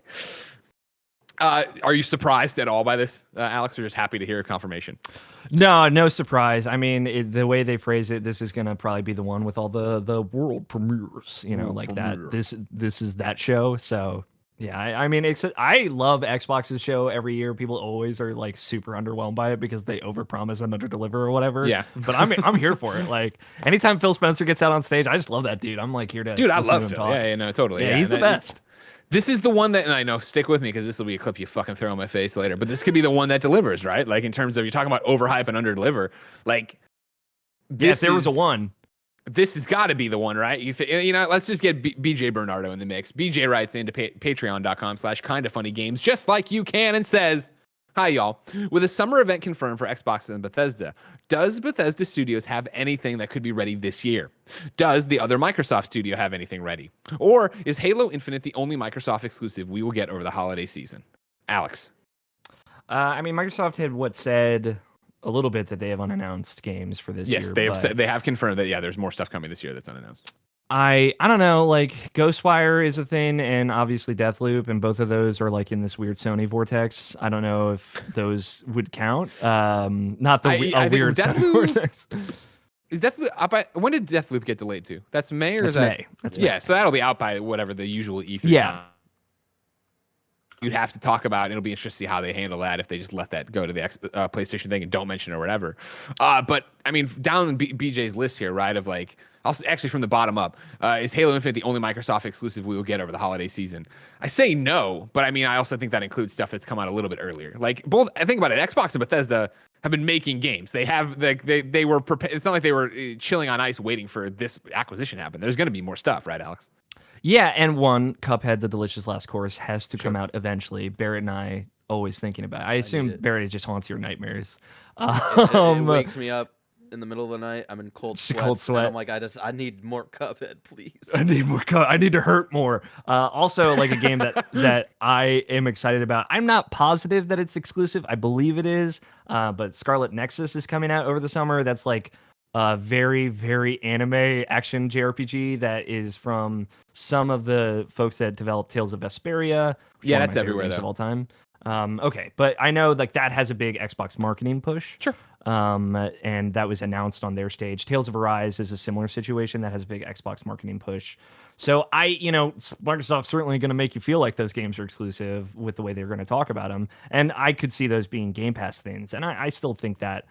Are you surprised at all by this, Alex, or just happy to hear confirmation? No surprise. I mean, the way they phrase it, this is gonna probably be the one with all the world premieres, you know, like that. This is that show. So yeah, I mean, I love Xbox's show every year. People always are like super underwhelmed by it because they overpromise and underdeliver or whatever. Yeah, but I'm here for it. Like anytime Phil Spencer gets out on stage, I just love that dude. I'm like here to. Dude, I love Phil. Yeah, no, totally. Yeah, he's the best. This is the one that, and I know, stick with me because this will be a clip you fucking throw in my face later, but this could be the one that delivers, right? Like, in terms of, you're talking about overhype and underdeliver. Like, yes, there was a one. This has got to be the one, right? You know, let's just get BJ Bernardo in the mix. BJ writes into patreon.com/kindafunnygames, just like you can, and says, hi, y'all. With a summer event confirmed for Xbox and Bethesda, does Bethesda Studios have anything that could be ready this year? Does the other Microsoft studio have anything ready? Or is Halo Infinite the only Microsoft exclusive we will get over the holiday season? Alex. I mean, Microsoft had said a little bit that they have unannounced games for this year. Yes, they have confirmed that, yeah, there's more stuff coming this year that's unannounced. I don't know, like Ghostwire is a thing, and obviously Deathloop, and both of those are like in this weird Sony vortex. I don't know if those would count. Not the weird Sony vortex. Is Deathloop out by, when did Deathloop get delayed to? That's May, or that's is that May? That's May. May. So that'll be out by whatever the usual E3 time. You'd have to talk about. It'll be interesting to see how they handle that if they just let that go to the PlayStation thing and don't mention it or whatever. But I mean, down BJ's list here, right? Of like, actually from the bottom up, is Halo Infinite the only Microsoft exclusive we will get over the holiday season? I say no, but I mean, I also think that includes stuff that's come out a little bit earlier. Like both, I think about it, Xbox and Bethesda have been making games. They have they were prepared. It's not like they were chilling on ice waiting for this acquisition to happen. There's going to be more stuff, right, Alex? Yeah, and Cuphead, The Delicious Last Course, has to come out eventually. Barrett and I always thinking about it. I assume Barrett just haunts your nightmares. It wakes me up in the middle of the night. I'm in cold sweat. And I'm like, I need more Cuphead, please. I need more I need to hurt more. Also, like a game that I am excited about. I'm not positive that it's exclusive. I believe it is. But Scarlet Nexus is coming out over the summer. That's like very, very anime action JRPG that is from some of the folks that developed Tales of Vesperia. Yeah, that's everywhere of all time. Okay, but I know like that has a big Xbox marketing push. Sure. And that was announced on their stage. Tales of Arise is a similar situation that has a big Xbox marketing push. So Microsoft's certainly going to make you feel like those games are exclusive with the way they're going to talk about them. And I could see those being Game Pass things. And I still think that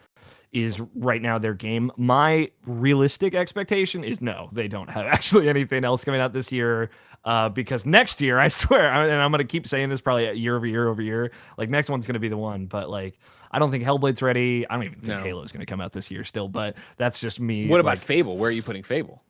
is right now their game. My realistic expectation is no, they don't have actually anything else coming out this year, because next year, I swear, and I'm going to keep saying this probably year over year, like next one's going to be the one, but like I don't think Hellblade's ready. I don't even think Halo's going to come out this year still, but that's just me. What about Fable? Where are you putting Fable?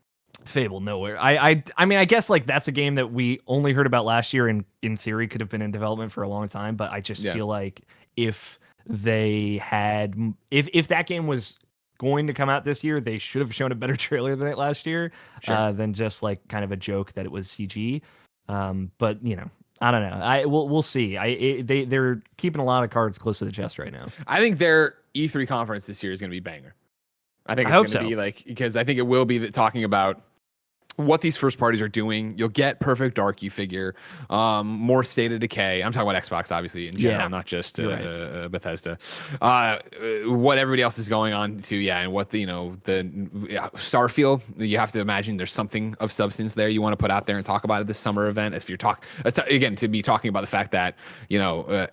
Fable nowhere. I mean, I guess like that's a game that we only heard about last year and in theory could have been in development for a long time, but I just feel like if that game was going to come out this year, they should have shown a better trailer than it last year, than just like kind of a joke that it was CG. But I don't know. We'll see. They're keeping a lot of cards close to the chest right now. I think their E3 conference this year is going to be banger. I think it's going to be like, because I think it will be talking about what these first parties are doing. You'll get Perfect Dark, you figure, more State of Decay. I'm talking about Xbox, obviously, in general, not just Bethesda. What everybody else is going on to, and what the Starfield. You have to imagine there's something of substance there you want to put out there and talk about at this summer event. If you're to be talking about the fact that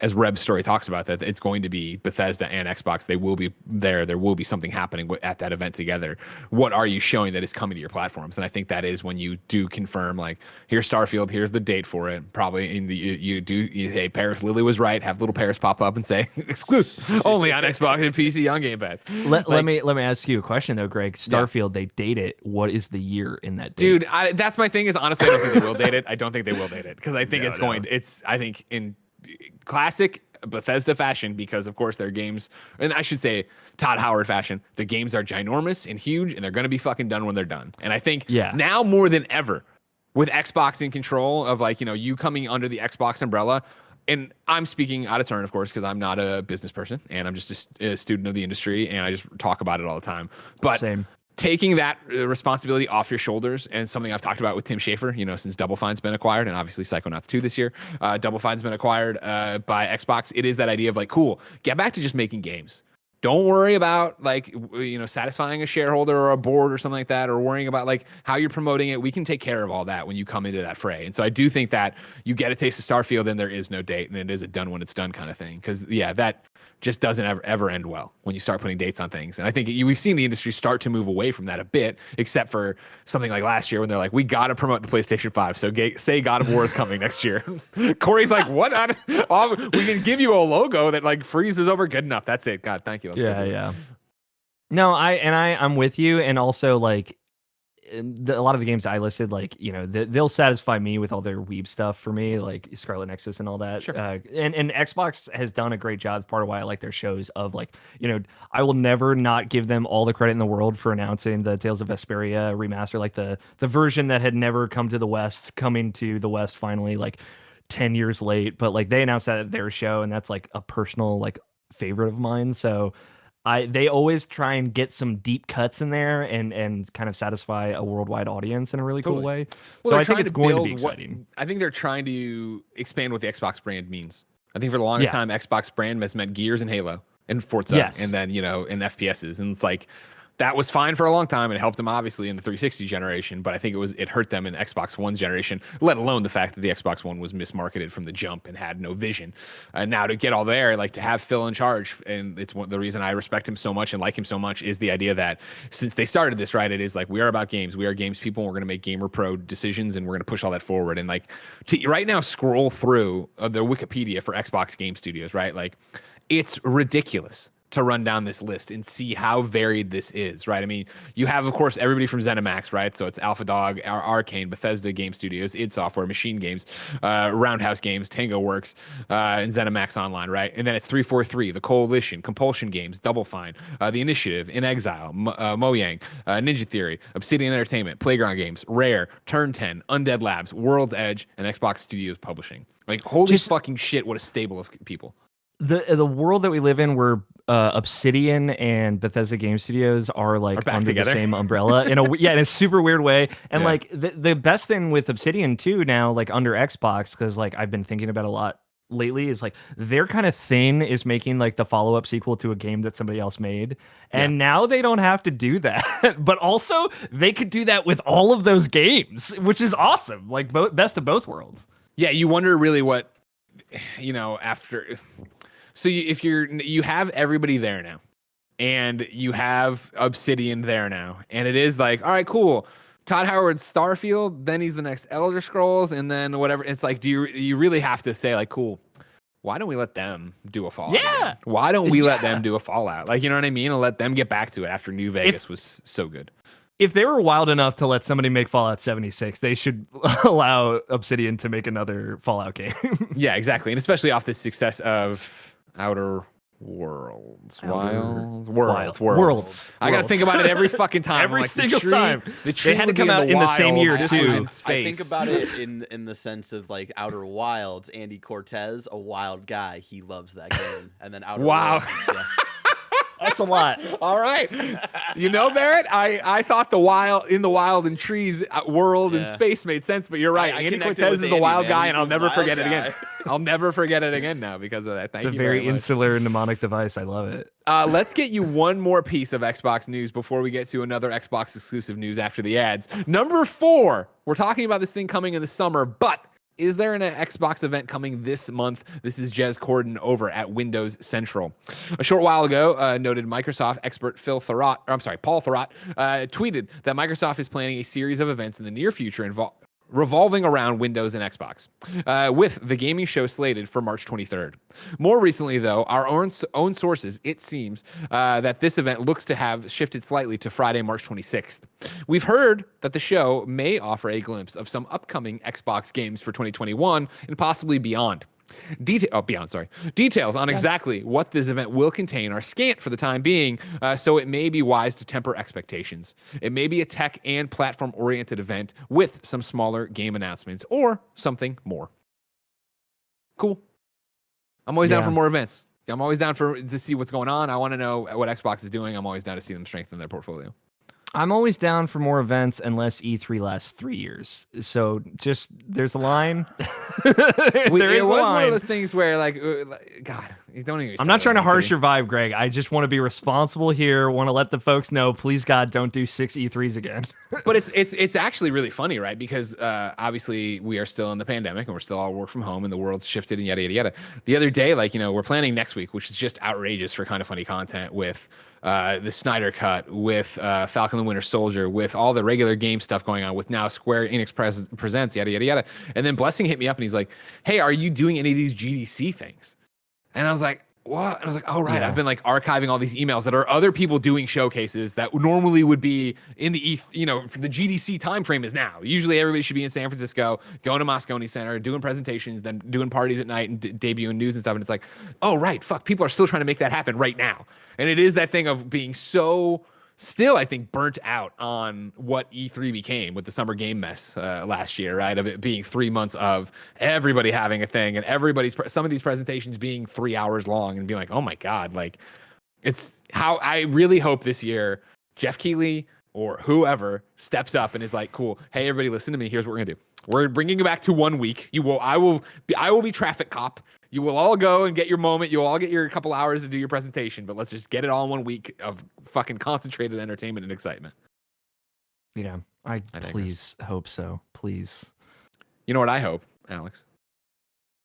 as Reb's story talks about, that it's going to be Bethesda and Xbox. They will be there. There will be something happening at that event together. What are you showing that is coming to your platforms? And I think that is when you do confirm, like, here's Starfield, here's the date for it. Probably in the you hey, Parris, Lily was right. Have little Parris pop up and say exclusive only on Xbox and PC on Game Pass. Let me ask you a question though, Greg. Starfield, they date it. What is the year in that date? Dude, that's my thing. Is honestly, I don't think they will date it. I don't think they will date it because I think I think in classic Bethesda fashion, because of course their games, and I should say Todd Howard fashion, the games are ginormous and huge, and they're going to be fucking done when they're done. And I think now more than ever, with Xbox in control of you coming under the Xbox umbrella, and I'm speaking out of turn, of course, because I'm not a business person and I'm just a student of the industry and I just talk about it all the time. But taking that responsibility off your shoulders, and something I've talked about with Tim Schafer, since Double Fine's been acquired, and obviously Psychonauts 2 this year, Double Fine's been acquired by Xbox. It is that idea of like, cool, get back to just making games. Don't worry about satisfying a shareholder or a board or something like that, or worrying about like how you're promoting it. We can take care of all that when you come into that fray. And so I do think that you get a taste of Starfield, and there is no date, and it is a done when it's done kind of thing. Because that just doesn't ever end well when you start putting dates on things. And I think we've seen the industry start to move away from that a bit, except for something like last year when they're like, we got to promote the PlayStation 5. So say God of War is coming next year. Corey's like, what? We can give you a logo that like freezes over. Good enough. That's it. God, thank you. No, I'm with you. And also like a lot of the games I listed, like, they'll satisfy me with all their weeb stuff for me, like Scarlet Nexus and all that. Sure. And Xbox has done a great job. Part of why I like their shows of like, I will never not give them all the credit in the world for announcing the Tales of Vesperia remaster, like the version that had never come to the West, coming to the West finally, like 10 years late. But like they announced that at their show, and that's like a personal like favorite of mine. So they always try and get some deep cuts in there and kind of satisfy a worldwide audience in a really cool way. Well, so I think it's going to be exciting. I think they're trying to expand what the Xbox brand means. I think for the longest time, Xbox brand has meant Gears and Halo and Forza, and then in FPSs, and it's like that was fine for a long time and it helped them obviously in the 360 generation, but I think it hurt them in Xbox One generation, let alone the fact that the Xbox One was mismarketed from the jump and had no vision. And now to get all there, like to have Phil in charge, and it's the reason I respect him so much and like him so much is the idea that since they started this, right, it is like we are about games, we are games people, and we're going to make gamer pro decisions, and we're going to push all that forward. And like right now, scroll through the Wikipedia for Xbox Game Studios, right? Like it's ridiculous to run down this list and see how varied this is, right? I mean, you have, of course, everybody from ZeniMax, right? So it's Alpha Dog, Arcane, Bethesda Game Studios, id Software, Machine Games, Roundhouse Games, Tango Works, and ZeniMax Online, right? And then it's 343, The Coalition, Compulsion Games, Double Fine, The Initiative, In Exile, Mojang, Ninja Theory, Obsidian Entertainment, Playground Games, Rare, Turn 10, Undead Labs, World's Edge, and Xbox Studios Publishing. Like, holy fucking shit, what a stable of people. The world that we live in, where Obsidian and Bethesda Game Studios are like under the same umbrella in a super weird way. And like the best thing with Obsidian too now, like under Xbox, because like I've been thinking about a lot lately is like their kind of thing is making like the follow-up sequel to a game that somebody else made, and now they don't have to do that. But also they could do that with all of those games, which is awesome. Like best of both worlds. Yeah, you wonder really what, after. So if you have everybody there now, and you have Obsidian there now, and it is like, all right, cool. Todd Howard's Starfield, then he's the next Elder Scrolls, and then whatever. It's like, do you really have to say like, cool, why don't we let them do a Fallout? Yeah. Again? Why don't we let them do a Fallout? Like, you know what I mean? And let them get back to it after New Vegas was so good. If they were wild enough to let somebody make Fallout 76, they should allow Obsidian to make another Fallout game. Yeah, exactly. And especially off the success of Outer Worlds. Worlds. I got to think about it every fucking time. Every like, single time. They had to come out in the same year, too. In space. I think about it in the sense of like Outer Wilds. Andy Cortez, a wild guy, he loves that game. And then Outer Worlds. Yeah. That's a lot. All right. Barrett, I thought the wild and trees world and space made sense, but you're right. Andy Cortez is a wild guy, and I'll never forget it again. I'll never forget it again now because of that. Thank you. It's a very insular mnemonic device. I love it. Let's get you one more piece of Xbox news before we get to another Xbox exclusive news after the ads. Number 4, we're talking about this thing coming in the summer, but is there an Xbox event coming this month? This is Jez Corden over at Windows Central. A short while ago, noted Microsoft expert Paul Thurrott, tweeted that Microsoft is planning a series of events in the near future revolving around Windows and Xbox, with the gaming show slated for March 23rd. More recently, though, our own sources, it seems that this event looks to have shifted slightly to Friday, March 26th. We've heard that the show may offer a glimpse of some upcoming Xbox games for 2021 and possibly beyond. Details on exactly what this event will contain are scant for the time being, so it may be wise to temper expectations. It may be a tech and platform-oriented event with some smaller game announcements or something more. Cool. I'm always down for more events. I'm always down to see what's going on. I want to know what Xbox is doing. I'm always down to see them strengthen their portfolio. I'm always down for more events unless E3 lasts 3 years. So just there's a line. It was one of those things where God, you don't even. I'm not trying to harsh your vibe, Greg. I just want to be responsible here. Want to let the folks know, please God, don't do 6 E3s again. But it's actually really funny, right? Because obviously we are still in the pandemic and we're still all work from home and the world's shifted and yada yada yada. The other day, we're planning next week, which is just outrageous for kind of funny content with the Snyder Cut, with Falcon the Winter Soldier, with all the regular game stuff going on, with now Square Enix presents, yada, yada, yada. And then Blessing hit me up and he's like, hey, are you doing any of these GDC things? And I was like, what? And I was like, oh, right. Yeah. I've been archiving all these emails that are other people doing showcases that normally would be in the, for the GDC timeframe is now. Usually everybody should be in San Francisco, going to Moscone Center, doing presentations, then doing parties at night and debuting news and stuff. And it's like, oh, right. Fuck. People are still trying to make that happen right now. And it is that thing of being so still, I think, burnt out on what E3 became with the summer game mess last year, right? Of it being 3 months of everybody having a thing and some of these presentations being 3 hours long and being like, oh my God, it's how I really hope this year Jeff Keighley or whoever steps up and is like, cool, hey, everybody, listen to me. Here's what we're going to do. We're bringing it back to 1 week. I will be traffic cop. You will all go and get your moment. You'll all get your couple hours to do your presentation, but let's just get it all in 1 week of fucking concentrated entertainment and excitement. Yeah, I please hope so. Please. You know what I hope, Alex?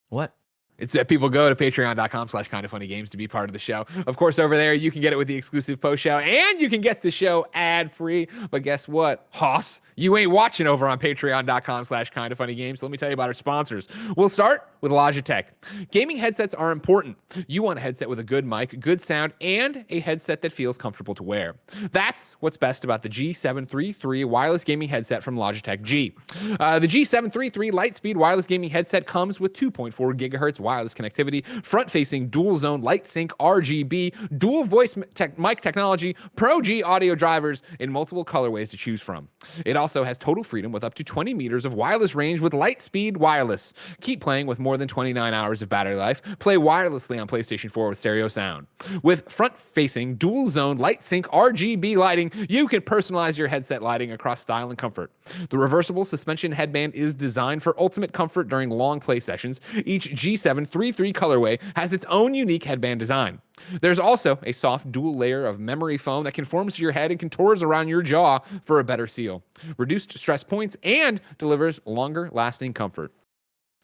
What? It's that people go to patreon.com/kindoffunnygames to be part of the show. Of course, over there, you can get it with the exclusive post show and you can get the show ad free. But guess what, Hoss? You ain't watching over on patreon.com/kindoffunnygames. Let me tell you about our sponsors. We'll start with Logitech. Gaming headsets are important. You want a headset with a good mic, good sound, and a headset that feels comfortable to wear. That's what's best about the G733 wireless gaming headset from Logitech G. The G733 Lightspeed wireless gaming headset comes with 2.4 gigahertz wireless connectivity, front-facing dual-zone light sync RGB, dual voice mic technology, Pro G audio drivers in multiple colorways to choose from. It also has total freedom with up to 20 meters of wireless range with Lightspeed wireless. Keep playing with more more than 29 hours of battery life. Play wirelessly on PlayStation 4 with stereo sound. With front-facing, dual-zone, light-sync RGB lighting, you can personalize your headset lighting across style and comfort. The reversible suspension headband is designed for ultimate comfort during long play sessions. Each G733 colorway has its own unique headband design. There's also a soft dual layer of memory foam that conforms to your head and contours around your jaw for a better seal, reduced stress points, and delivers longer lasting comfort.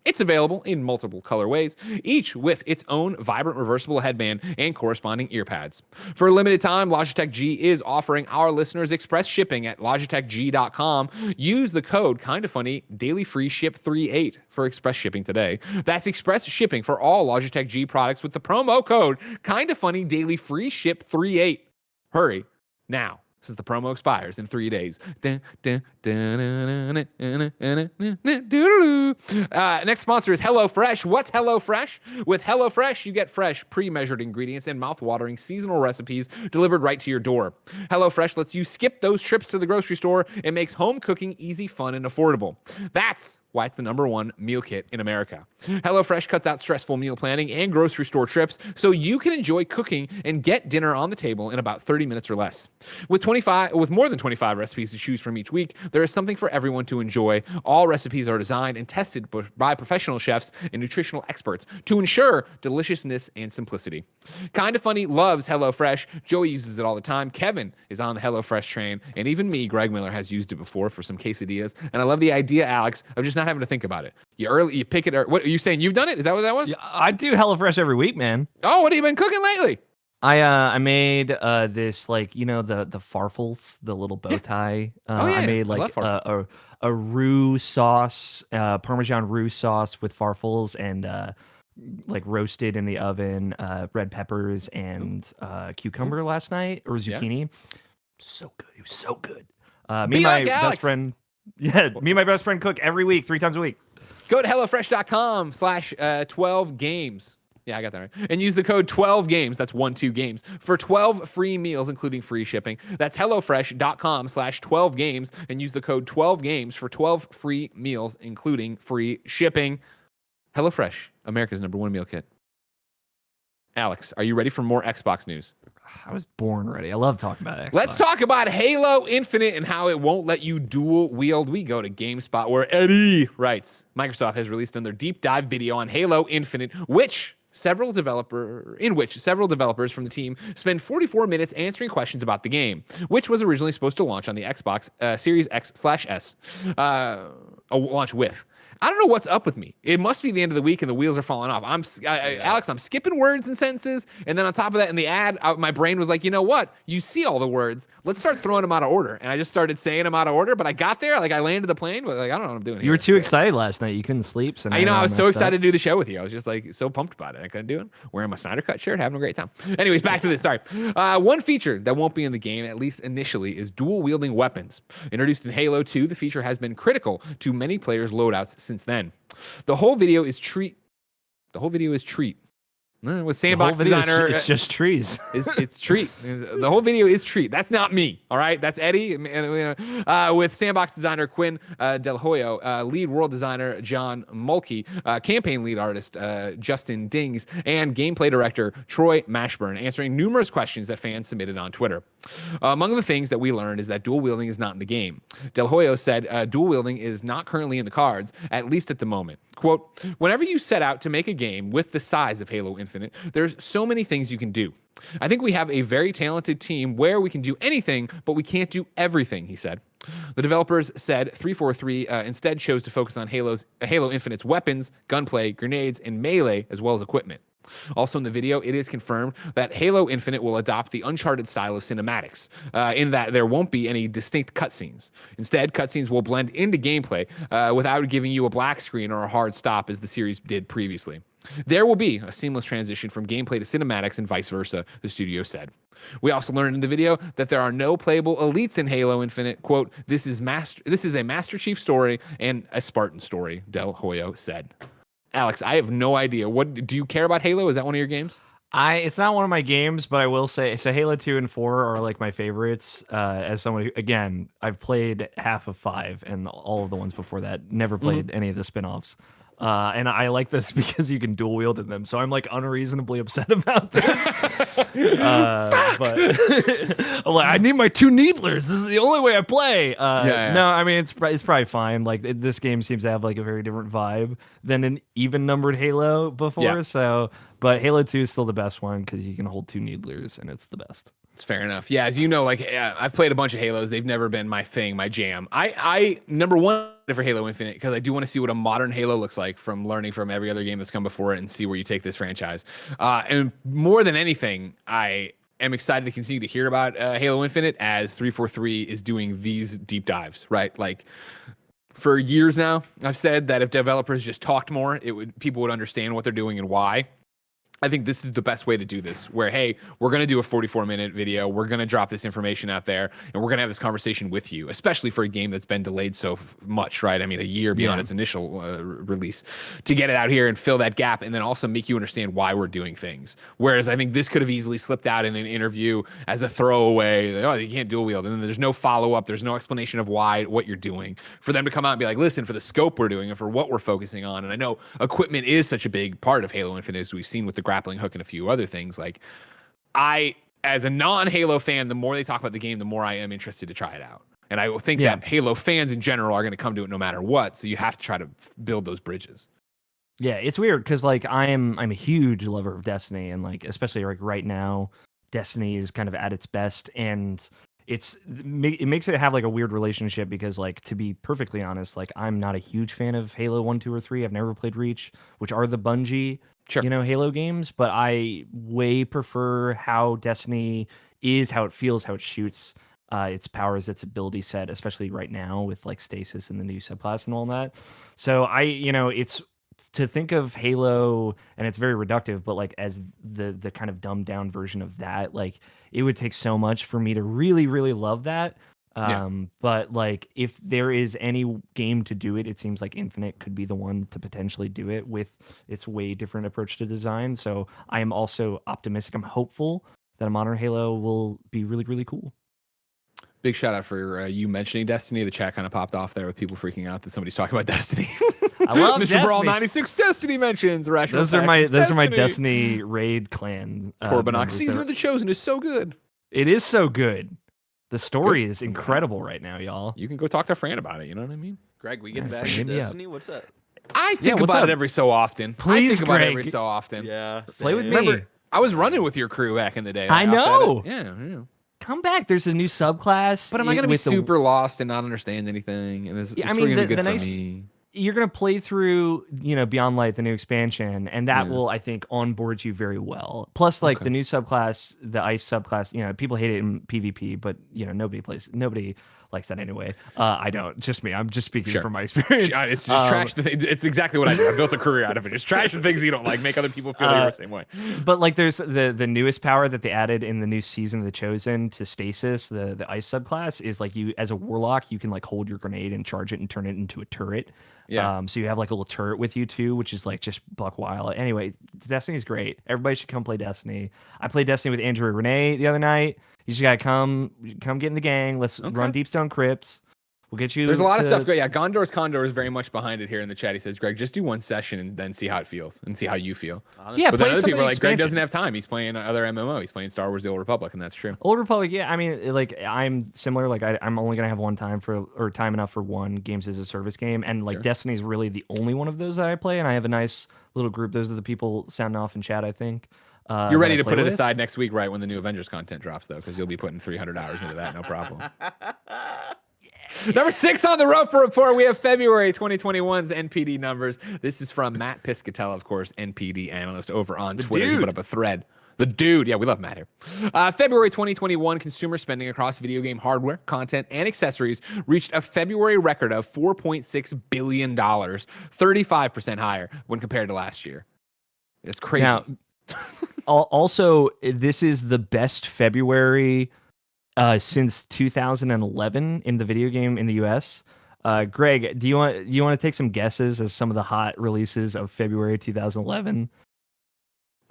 It's available in multiple colorways, each with its own vibrant reversible headband and corresponding ear pads. For a limited time, Logitech G is offering our listeners express shipping at logitechg.com. Use the code KindaFunny Daily Free Ship 38 for express shipping today. That's express shipping for all Logitech G products with the promo code KindaFunny Daily Free Ship 38. Hurry now, since the promo expires in 3 days. Next sponsor is HelloFresh. What's HelloFresh? With HelloFresh, you get fresh, pre-measured ingredients and mouth-watering seasonal recipes delivered right to your door. HelloFresh lets you skip those trips to the grocery store and makes home cooking easy, fun, and affordable. That's why it's the #1 meal kit in America. HelloFresh cuts out stressful meal planning and grocery store trips so you can enjoy cooking and get dinner on the table in about 30 minutes or less. With more than 25 recipes to choose from each week, there is something for everyone to enjoy. All recipes are designed and tested by professional chefs and nutritional experts to ensure deliciousness and simplicity. Kinda Funny loves HelloFresh. Joey uses it all the time. Kevin is on the HelloFresh train, and even me, Greg Miller, has used it before for some quesadillas. And I love the idea, Alex, of just not having to think about it. You pick it. What are you saying? You've done it? Is that what that was? Yeah, I do HelloFresh every week, man. Oh, what have you been cooking lately? I made this, like, the farfels, the little bow tie. I made like a roux sauce, Parmesan roux sauce with farfels and like roasted in the oven, red peppers and cucumber last night, or zucchini. Yeah. So good. It was so good. Me and my best friend. Yeah, me and my best friend cook every week, 3 times a week. Go to HelloFresh.com/12games. Yeah, I got that right. And use the code 12games. That's 12 games for 12 free meals, including free shipping. That's HelloFresh.com/12games and use the code 12games for 12 free meals, including free shipping. HelloFresh, America's #1 meal kit. Alex, are you ready for more Xbox news? I was born ready. I love talking about Xbox. Let's talk about Halo Infinite and how it won't let you dual wield. We go to GameSpot, where Eddie writes, Microsoft has released another deep dive video on Halo Infinite, which several developers from the team spend 44 minutes answering questions about the game, which was originally supposed to launch on the Xbox Series X/S, launch with. I don't know what's up with me. It must be the end of the week and the wheels are falling off. Alex, I'm skipping words and sentences. And then on top of that, in the ad, my brain was like, you know what? You see all the words. Let's start throwing them out of order. And I just started saying them out of order. But I got there. Like, I landed the plane. But like, I don't know what I'm doing here. You were too excited last night. You couldn't sleep. So I was so excited to do the show with you. I was just like so pumped about it. I couldn't do it. Wearing my Snyder Cut shirt, having a great time. Anyways, back to this. Sorry. One feature that won't be in the game, at least initially, is dual wielding weapons. Introduced in Halo 2, the feature has been critical to many players' loadouts since then. The whole video is treat. With Sandbox designer, it's just trees. It's treat. The whole video is treat. That's not me. All right, that's Eddie. With Sandbox designer Quinn Del Hoyo, lead world designer John Mulkey, campaign lead artist Justin Dings, and gameplay director Troy Mashburn, answering numerous questions that fans submitted on Twitter. Among the things that we learned is that dual wielding is not in the game. Del Hoyo said dual wielding is not currently in the cards, at least at the moment. Quote, whenever you set out to make a game with the size of Halo Infinite, there's so many things you can do. I think we have a very talented team where we can do anything, but we can't do everything, he said. The developers said 343 instead chose to focus on Halo Infinite's weapons, gunplay, grenades, and melee, as well as equipment. Also in the video, it is confirmed that Halo Infinite will adopt the Uncharted style of cinematics, in that there won't be any distinct cutscenes. Instead, cutscenes will blend into gameplay without giving you a black screen or a hard stop as the series did previously. There will be a seamless transition from gameplay to cinematics and vice versa, the studio said. We also learned in the video that there are no playable elites in Halo Infinite. Quote, this is a Master Chief story and a Spartan story, Del Hoyo said. Alex, I have no idea. What do you care about Halo? Is that one of your games? It's not one of my games, but I will say, so Halo 2 and 4 are like my favorites. As someone who, again, I've played half of 5 and all of the ones before that. Never played any of the spinoffs. And I like this because you can dual wield in them. So I'm like unreasonably upset about this. But I'm like, I need my 2 needlers. This is the only way I play. No, I mean it's probably fine. Like this game seems to have like a very different vibe than an even numbered Halo before. Yeah. So, but Halo 2 is still the best one because you can hold 2 needlers and it's the best. It's fair enough. Yeah, as you know, like I've played a bunch of Halos. They've never been my thing, my jam. I number one for Halo Infinite because I do want to see what a modern Halo looks like from learning from every other game that's come before it and see where you take this franchise. And more than anything, I am excited to continue to hear about Halo Infinite as 343 is doing these deep dives, right? Like for years now, I've said that if developers just talked more, people would understand what they're doing and why. I think this is the best way to do this, where, hey, we're going to do a 44-minute video. We're going to drop this information out there, and we're going to have this conversation with you, especially for a game that's been delayed so much, right? I mean, a year beyond its initial release, to get it out here and fill that gap, and then also make you understand why we're doing things. Whereas I think this could have easily slipped out in an interview as a throwaway. Like, oh, you can't dual wield. And then there's no follow-up. There's no explanation of what you're doing. For them to come out and be like, listen, for the scope we're doing and for what we're focusing on, and I know equipment is such a big part of Halo Infinite, as we've seen with the grappling hook and a few other things. Like, I, as a non-Halo fan, the more they talk about the game, the more I am interested to try it out. And I think that Halo fans in general are going to come to it no matter what. So you have to try to build those bridges. Yeah, it's weird because like I'm a huge lover of Destiny, and like especially like right now, Destiny is kind of at its best, and it makes it have like a weird relationship because, like, to be perfectly honest, like I'm not a huge fan of Halo 1, 2, or 3. I've never played Reach, which are the Bungie Halo games, but I way prefer how Destiny is, how it feels, how it shoots, its powers, its ability set, especially right now with like stasis and the new subclass and all that. So it's to think of Halo, and it's very reductive, but like as the kind of dumbed down version of that, like it would take so much for me to really, really love that. But like if there is any game to do it, it seems like Infinite could be the one to potentially do it with its way different approach to design. So I am also optimistic. I'm hopeful that a modern Halo will be really, really cool. Big shout out for you mentioning Destiny. The chat kind of popped off there with people freaking out that somebody's talking about Destiny. I love Mr. Brawl 96 Destiny mentions. Those are my Destiny raid clan. Corbinox Season of the Chosen is so good. It is so good. The story is incredible right now, y'all. You can go talk to Fran about it. You know what I mean? Greg, we get back to Destiny. What's up? I think about it every so often. Please, I think about it every so often. Yeah, play with me. Remember, I was running with your crew back in the day. I know. Yeah. Come back. There's a new subclass. But am I going to be super lost and not understand anything? And this is going to be good for me. You're going to play through, Beyond Light, the new expansion, and that will, I think, onboard you very well. Plus, like the new subclass, the Ice subclass, people hate it in PvP, but nobody likes that anyway. I don't. Just me. I'm just speaking from my experience. It's just trash. It's exactly what I do. I built a career out of it. Just trash the things you don't like. Make other people feel the same way. But like, there's the newest power that they added in the new season of the Chosen to Stasis, the Ice subclass, is like you as a warlock, you can like hold your grenade and charge it and turn it into a turret. Yeah. So you have like a little turret with you too, which is like just buck wild. Anyway, Destiny's great. Everybody should come play Destiny. I played Destiny with Andrew and Renee the other night. You just gotta come get in the gang. Let's run Deepstone Crypts. We'll get you. There's a lot of stuff. Yeah, Gondor's Condor is very much behind it here in the chat. He says, Greg, just do one session and then see how it feels and see how you feel. Honestly. Yeah, but then other people are like, Greg doesn't have time. He's playing other MMO. He's playing Star Wars: The Old Republic, and that's true. Old Republic, yeah. I mean, like I'm similar. Like I'm only gonna have time enough for one games as a service game, and like Destiny's really the only one of those that I play, and I have a nice little group. Those are the people sounding off in chat, I think. You're ready to put it aside next week, right, when the new Avengers content drops, though, because you'll be putting 300 hours into that, no problem. Number 6 on the Roper Report, we have February 2021's NPD numbers. This is from Matt Piscatella, of course, NPD analyst over on Twitter. He put up a thread. The dude. Yeah, we love Matt here. February 2021 consumer spending across video game hardware, content, and accessories reached a February record of $4.6 billion, 35% higher when compared to last year. It's crazy. Now, also, this is the best February since 2011 in the video game in the US. Greg, do you want to take some guesses as some of the hot releases of February 2011?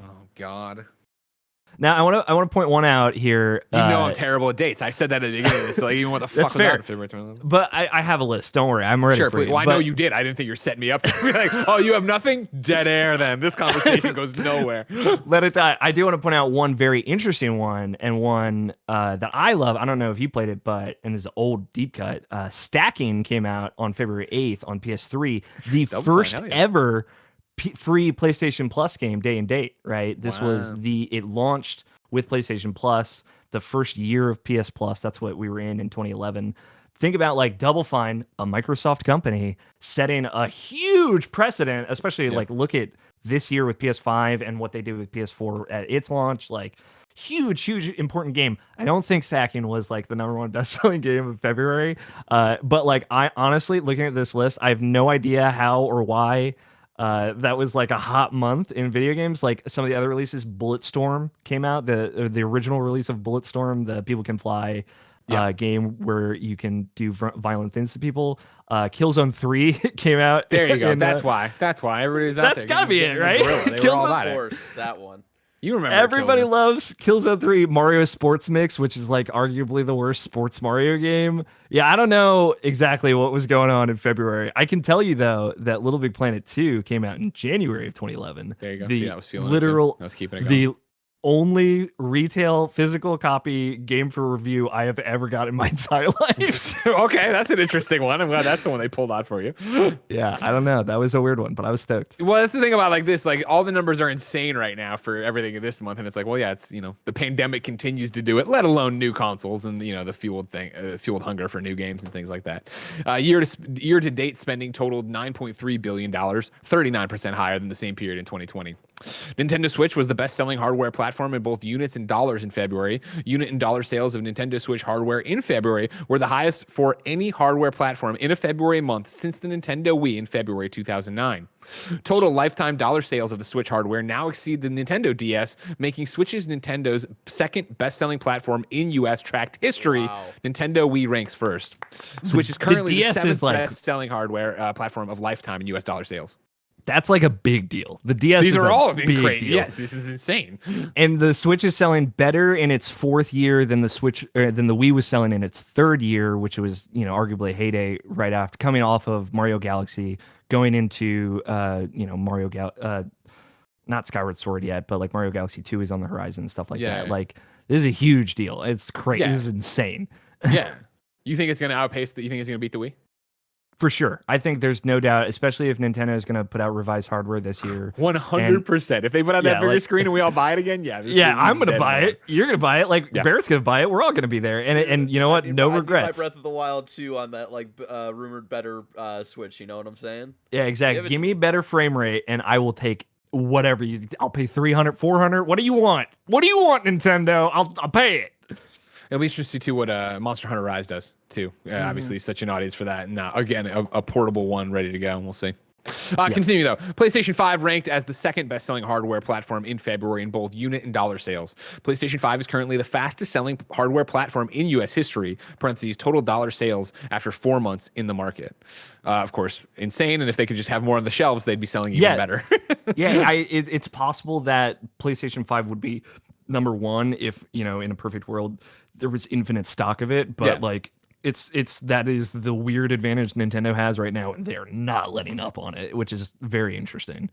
Oh God. Now I want to point one out here. You know I'm terrible at dates. I said that at the beginning of this. Like, even what the fuck was fair. that in February 2011? But I have a list. Don't worry, I'm ready Sure, for please. you. Well, I know you did. I didn't think you were setting me up to be like, oh, you have nothing? Dead air then. This conversation goes nowhere. Let it die. I do want to point out one very interesting one, and one that I love. I don't know if you played it, but and it's an old deep cut. Stacking came out on February 8th on PS3. The first ever free PlayStation Plus game, day and date, right? This was it launched with PlayStation Plus, the first year of PS Plus. That's what we were in 2011. Think about like Double Fine, a Microsoft company, setting a huge precedent, especially like look at this year with PS5 and what they did with PS4 at its launch. Like huge important game. I don't think Stacking was like the #1 best-selling game of February, but like I honestly, looking at this list, I have no idea how or why that was like a hot month in video games. Like some of the other releases, Bulletstorm came out, the original release of Bulletstorm, the People Can Fly game where you can do violent things to people. Killzone 3 came out. There you go. That's why everybody's out there. That's gotta be it, right? They were all about Of it. course, that one. You remember Everybody Killzone. loves Killzone 3, Mario Sports Mix, which is like arguably the worst sports Mario game. Yeah, I don't know exactly what was going on in February. I can tell you though that Little Big Planet 2 came out in January of 2011. There you go. The See, I was feeling literal, it too. I was keeping it going. the only retail physical copy game for review I have ever got in my entire life. Okay, that's an interesting one. I'm glad that's the one they pulled out for you. Yeah, I don't know. That was a weird one, but I was stoked. Well, that's the thing about like this. Like all the numbers are insane right now for everything this month, and it's like, well, yeah, it's the pandemic continues to do it. Let alone new consoles and the fueled hunger for new games and things like that. Year to date spending totaled $9.3 billion, 39% higher than the same period in 2020. Nintendo Switch was the best-selling hardware platform in both units and dollars in February. Unit and dollar sales of Nintendo Switch hardware in February were the highest for any hardware platform in a February month since the Nintendo Wii in February 2009. Total lifetime dollar sales of the Switch hardware now exceed the Nintendo DS, making Switch's Nintendo's second best-selling platform in U.S. tracked history. Wow. Nintendo Wii ranks first. Switch is currently the DS seventh is like, best-selling hardware platform of lifetime in U.S. dollar sales. That's like a big deal. The DS These is are a all big great. deal. Yes, this is insane. And the Switch is selling better in its fourth year than the Wii was selling in its third year, which was arguably a heyday right after coming off of Mario Galaxy, going into not Skyward Sword yet, but like Mario Galaxy 2 is on the horizon and stuff like that. Yeah. Like this is a huge deal. It's crazy. Yeah. This is insane. Yeah. You think it's going to outpace you think it's going to beat the Wii? For sure. I think there's no doubt, especially if Nintendo is going to put out revised hardware this year. 100%. If they put out that bigger screen and we all buy it again, yeah. I'm going to buy it. You're going to buy it. Like Barrett's going to buy it. We're all going to be there. And you know what? No regrets. My Breath of the Wild 2 on that rumored better Switch. You know what I'm saying? Yeah, exactly. Give me a better frame rate, and I will take whatever you. I'll pay $300, $400. What do you want? What do you want, Nintendo? I'll pay it. It'll be interesting to see what Monster Hunter Rise does too. Obviously, such an audience for that. And again, a portable one ready to go. We'll see. Continue though. PlayStation 5 ranked as the second best-selling hardware platform in February in both unit and dollar sales. PlayStation 5 is currently the fastest-selling hardware platform in U.S. history. (Parentheses total dollar sales after 4 months in the market. Of course, insane. And if they could just have more on the shelves, they'd be selling even better. It's possible that PlayStation 5 would be number one if in a perfect world there was infinite stock of it, but that is the weird advantage Nintendo has right now, and they're not letting up on it, which is very interesting.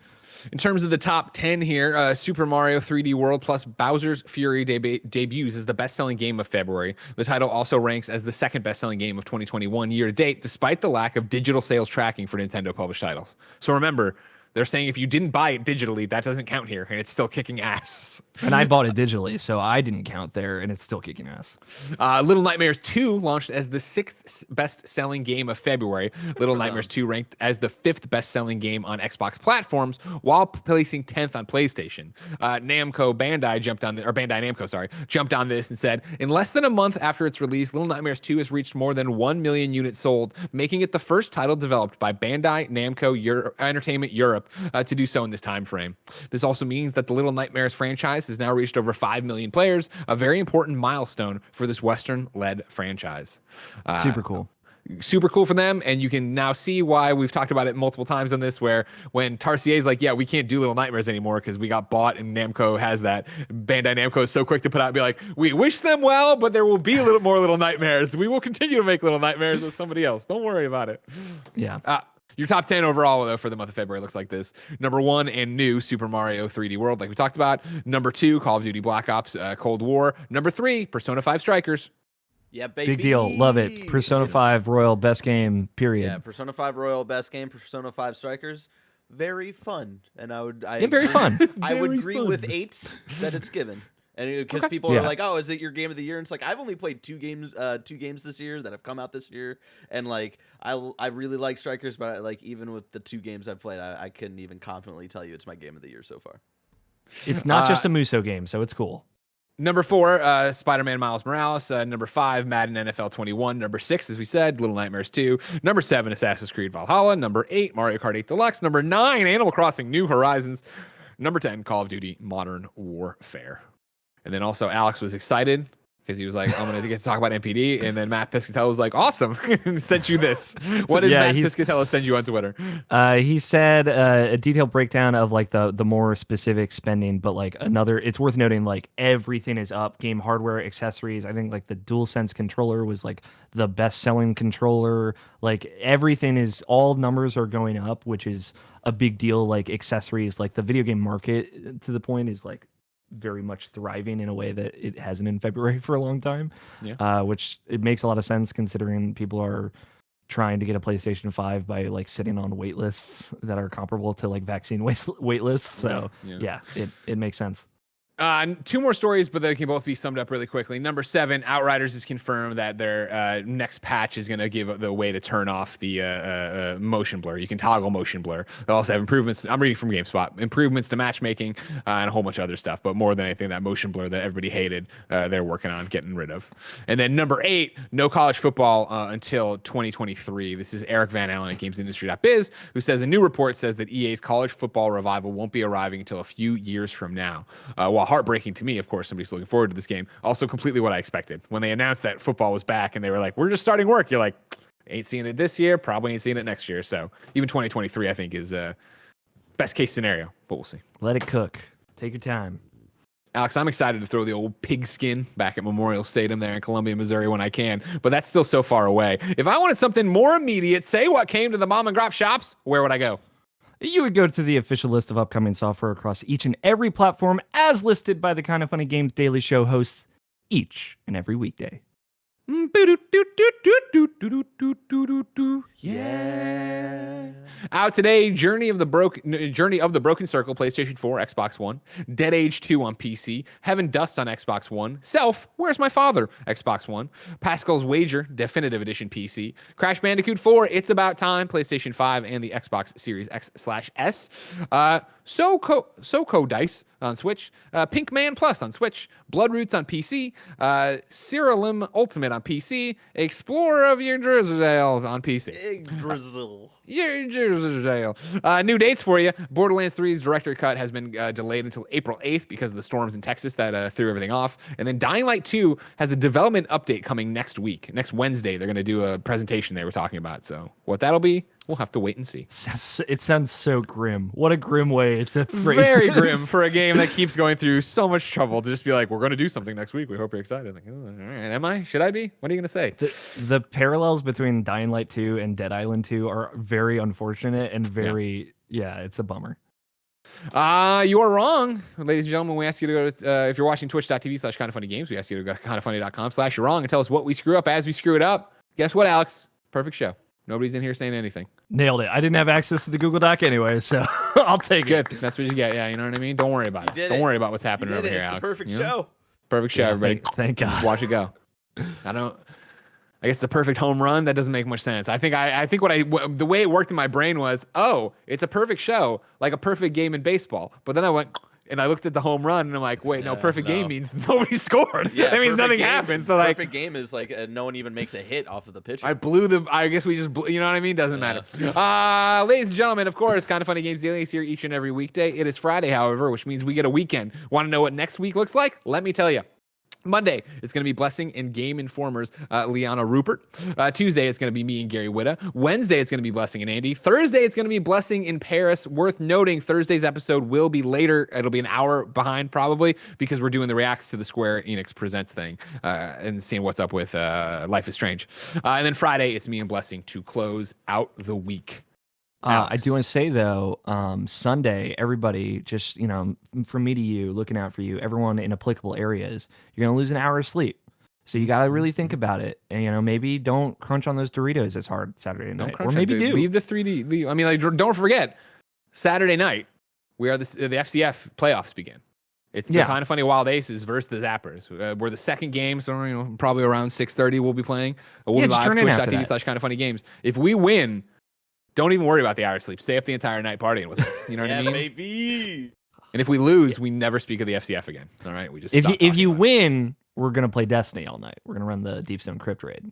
In terms of the top 10 here, Super Mario 3D World plus Bowser's Fury debuts as the best-selling game of February. The title also ranks as the second best-selling game of 2021 year-to-date, despite the lack of digital sales tracking for Nintendo-published titles. So remember, they're saying if you didn't buy it digitally, that doesn't count here, and it's still kicking ass. And I bought it digitally, so I didn't count there, and it's still kicking ass. Little Nightmares 2 launched as the sixth best-selling game of February. Little Nightmares 2 ranked as the fifth best-selling game on Xbox platforms, while placing 10th on PlayStation. Bandai Namco jumped on this and said, in less than a month after its release, Little Nightmares 2 has reached more than 1 million units sold, making it the first title developed by Bandai Namco Entertainment Europe to do so in this time frame. This also means that the Little Nightmares franchise has now reached over 5 million players, a very important milestone for this Western-led franchise. Super cool. super cool for them. And you can now see why we've talked about it multiple times on this, where when Tarsier's like, yeah, we can't do Little Nightmares anymore because we got bought and Namco has that. Bandai Namco is so quick to put out and be like, we wish them well, but there will be a little more Little Nightmares. We will continue to make Little Nightmares with somebody else. Don't worry about it. Yeah. Your top 10 overall, though, for the month of February looks like this. Number 1 and new, Super Mario 3D World, like we talked about. Number 2, Call of Duty Black Ops Cold War. Number 3, Persona 5 Strikers. Yeah, baby. Big deal. Love it. Persona 5 Royal, best game, period. Yeah, Persona 5 Royal, best game. Persona 5 Strikers, very fun. And very fun. I would agree with 8 that it's given. And because people are like, oh, is it your game of the year? And it's like, I've only played two games this year that have come out this year, and like I really like Strikers, but like even with the 2 games I've played, I couldn't even confidently tell you it's my game of the year so far. It's not just a Muso game, so it's cool. Number 4, Spider-Man Miles Morales. Number 5, Madden NFL 21. Number 6, as we said, Little Nightmares 2. Number 7, Assassin's Creed Valhalla. Number 8, Mario Kart 8 Deluxe. Number 9, Animal Crossing New Horizons. Number 10, Call of Duty Modern Warfare. And then also Alex was excited because he was like, I'm going to get to talk about NPD. And then Matt Piscatello was like, awesome. Sent you this. What did Matt Piscatello send you on Twitter? He said a detailed breakdown of like the more specific spending, but like it's worth noting, like everything is up. Game hardware, accessories. I think like the DualSense controller was like the best selling controller. Like everything is, all numbers are going up, which is a big deal. Like accessories, like the video game market to the point is like very much thriving in a way that it hasn't in February for a long time. Yeah. Which it makes a lot of sense considering people are trying to get a PlayStation 5 by like sitting on wait lists that are comparable to like vaccine wait lists. So yeah, it makes sense. 2 more stories, but they can both be summed up really quickly. Number 7, Outriders has confirmed that their next patch is going to give the way to turn off the motion blur. You can toggle motion blur. They'll also have improvements. I'm reading from GameSpot. Improvements to matchmaking and a whole bunch of other stuff. But more than anything, that motion blur that everybody hated, they're working on getting rid of. And then number 8, no college football until 2023. This is Eric Van Allen at GamesIndustry.biz, who says a new report says that EA's college football revival won't be arriving until a few years from now. While heartbreaking to me, of course, somebody's looking forward to this game. Also completely what I expected. When they announced that football was back and they were like, we're just starting work, you're like, ain't seeing it this year, probably ain't seeing it next year. So even 2023, I think, is best case scenario, but we'll see. Let it cook. Take your time. Alex, I'm excited to throw the old pigskin back at Memorial Stadium there in Columbia, Missouri when I can, but that's still so far away. If I wanted something more immediate, say what came to the mom and grop shops, where would I go? You would go to the official list of upcoming software across each and every platform as listed by the Kinda Funny Games Daily Show hosts each and every weekday. Yeah. Out today, Journey of the Broken Circle, PlayStation 4, Xbox One, Dead Age 2 on PC, Heaven Dust on Xbox One, Self, Where's My Father, Xbox One, Pascal's Wager, Definitive Edition PC, Crash Bandicoot 4, It's About Time, PlayStation 5, and the Xbox Series X/S. SoCo Dice on Switch, Pink Man Plus on Switch, Bloodroots on PC, Cyrilum Ultimate on PC, Explorer of Yggdrasil on PC. Yggdrasil. New dates for you. Borderlands 3's director cut has been delayed until April 8th because of the storms in Texas that threw everything off. And then Dying Light 2 has a development update coming next week. Next Wednesday, they're going to do a presentation they were talking about. So what that'll be, we'll have to wait and see. It sounds so grim. What a grim way to phrase Very this. grim for a game that keeps going through so much trouble to just be like, we're going to do something next week. We hope you're excited. Like, oh, all right, am I? Should I be? What are you going to say? The parallels between Dying Light 2 and Dead Island 2 are very unfortunate and very, it's a bummer. You are wrong, ladies and gentlemen. We ask you to go to, if you're watching twitch.tv/kindoffunnygames, we ask you to go to kindoffunny.com/you're wrong and tell us what we screw up as we screw it up. Guess what, Alex? Perfect show. Nobody's in here saying anything. Nailed it. I didn't have access to the Google Doc anyway, so I'll take it. Good. That's what you get. Yeah, you know what I mean? Don't worry about it. Don't worry about what's happening over here, it's Alex. The perfect show. Perfect show, everybody. Thank God. Just watch it go. I guess the perfect home run, that doesn't make much sense. I think the way it worked in my brain was, oh, it's a perfect show, like a perfect game in baseball. But then I went and I looked at the home run and I'm like, wait, perfect game means nobody scored. Yeah, that means nothing happened. So like, perfect game is like no one even makes a hit off of the pitcher. I guess we just you know what I mean? Doesn't matter. Ladies and gentlemen, of course, Kinda Funny Games Daily is here each and every weekday. It is Friday, however, which means we get a weekend. Want to know what next week looks like? Let me tell you. Monday, it's going to be Blessing and Game Informers, Liana Rupert. Tuesday, it's going to be me and Gary Witta. Wednesday, it's going to be Blessing and Andy. Thursday, it's going to be Blessing in Parris. Worth noting, Thursday's episode will be later. It'll be an hour behind probably because we're doing the reacts to the Square Enix Presents thing and seeing what's up with Life is Strange. And then Friday, it's me and Blessing to close out the week. I do want to say though, Sunday, everybody, just from me to you, looking out for you, everyone in applicable areas, you're gonna lose an hour of sleep. So you gotta really think about it, and maybe don't crunch on those Doritos as hard Saturday night, or maybe do. Leave the 3D. I mean, don't forget, Saturday night, the FCF playoffs begin. It's the Kind of Funny Wild Aces versus the Zappers. We're the second game, so probably around 6:30 we'll be playing. We'll be live twitch.tv/kindoffunnygames. If we win, don't even worry about the hour of sleep. Stay up the entire night partying with us. You know what I mean? Baby. And if we lose, we never speak of the FCF again. All right, we just if you win, we're gonna play Destiny all night. We're gonna run the Deep Stone Crypt raid.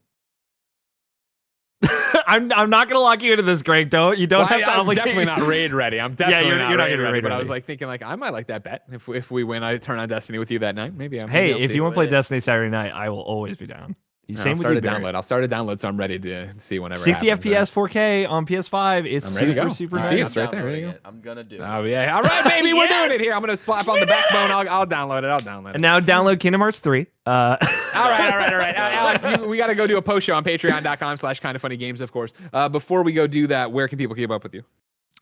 I'm not gonna lock you into this, Greg. You don't have to. I'm definitely not raid ready. I'm definitely you're not not raid ready. But ready. I was thinking I might like that bet. If we win, I turn on Destiny with you that night. Maybe. Hey, if you want to play Destiny Saturday night, I will always be down. I'll start a download, so I'm ready to see whenever. 60 FPS, 4K on PS5. It's super nice. See, it's right there. There you go. I'm gonna do it. Oh yeah! All right, baby, we're doing it here. I'm gonna slap on the backbone. I'll download it. And now download Kingdom Hearts 3. All right. Alex, we got to go do a post show on patreon.com/kindoffunnygames, of course. Before we go do that, where can people keep up with you?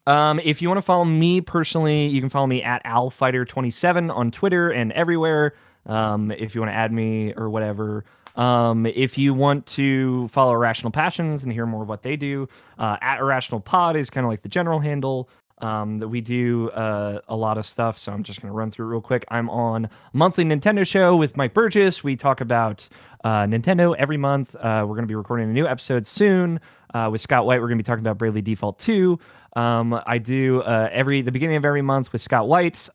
If you want to follow me personally, you can follow me at AlFighter27 on Twitter and everywhere. If you want to add me or whatever. If you want to follow Irrational Passions and hear more of what they do, at Irrational Pod is kind of like the general handle. That we do a lot of stuff, so I'm just going to run through it real quick. I'm on Monthly Nintendo Show with Mike Burgess. We talk about Nintendo every month. We're going to be recording a new episode soon. With Scott White, we're going to be talking about Bravely Default 2. I do the beginning of every month with Scott White,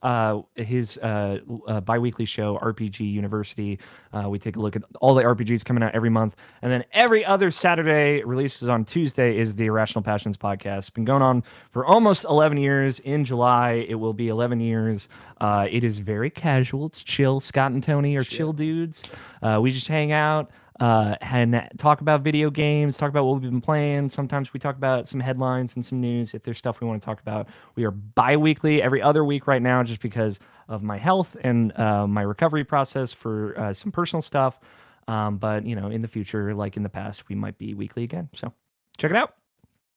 his bi-weekly show, RPG University. We take a look at all the RPGs coming out every month. And then every other Saturday, releases on Tuesday, is the Irrational Passions podcast. It's been going on for almost 11 years. In July, it will be 11 years. It is very casual. It's chill. Scott and Tony are chill dudes. We just hang out. And talk about video games, talk about what we've been playing. Sometimes we talk about some headlines and some news if there's stuff we want to talk about. We are bi-weekly every other week right now just because of my health and my recovery process for some personal stuff. But, in the future, like in the past, we might be weekly again. So check it out.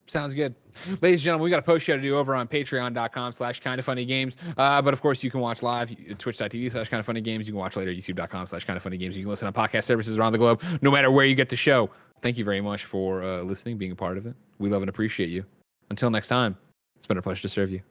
Sounds good. Ladies and gentlemen, we got a post show to do over on patreon.com/kindoffunnygames. But of course, you can watch live twitch.tv/kindoffunnygames. You can watch later youtube.com/kindoffunnygames. You can listen on podcast services around the globe, no matter where you get the show. Thank you very much for listening, being a part of it. We love and appreciate you. Until next time, it's been a pleasure to serve you.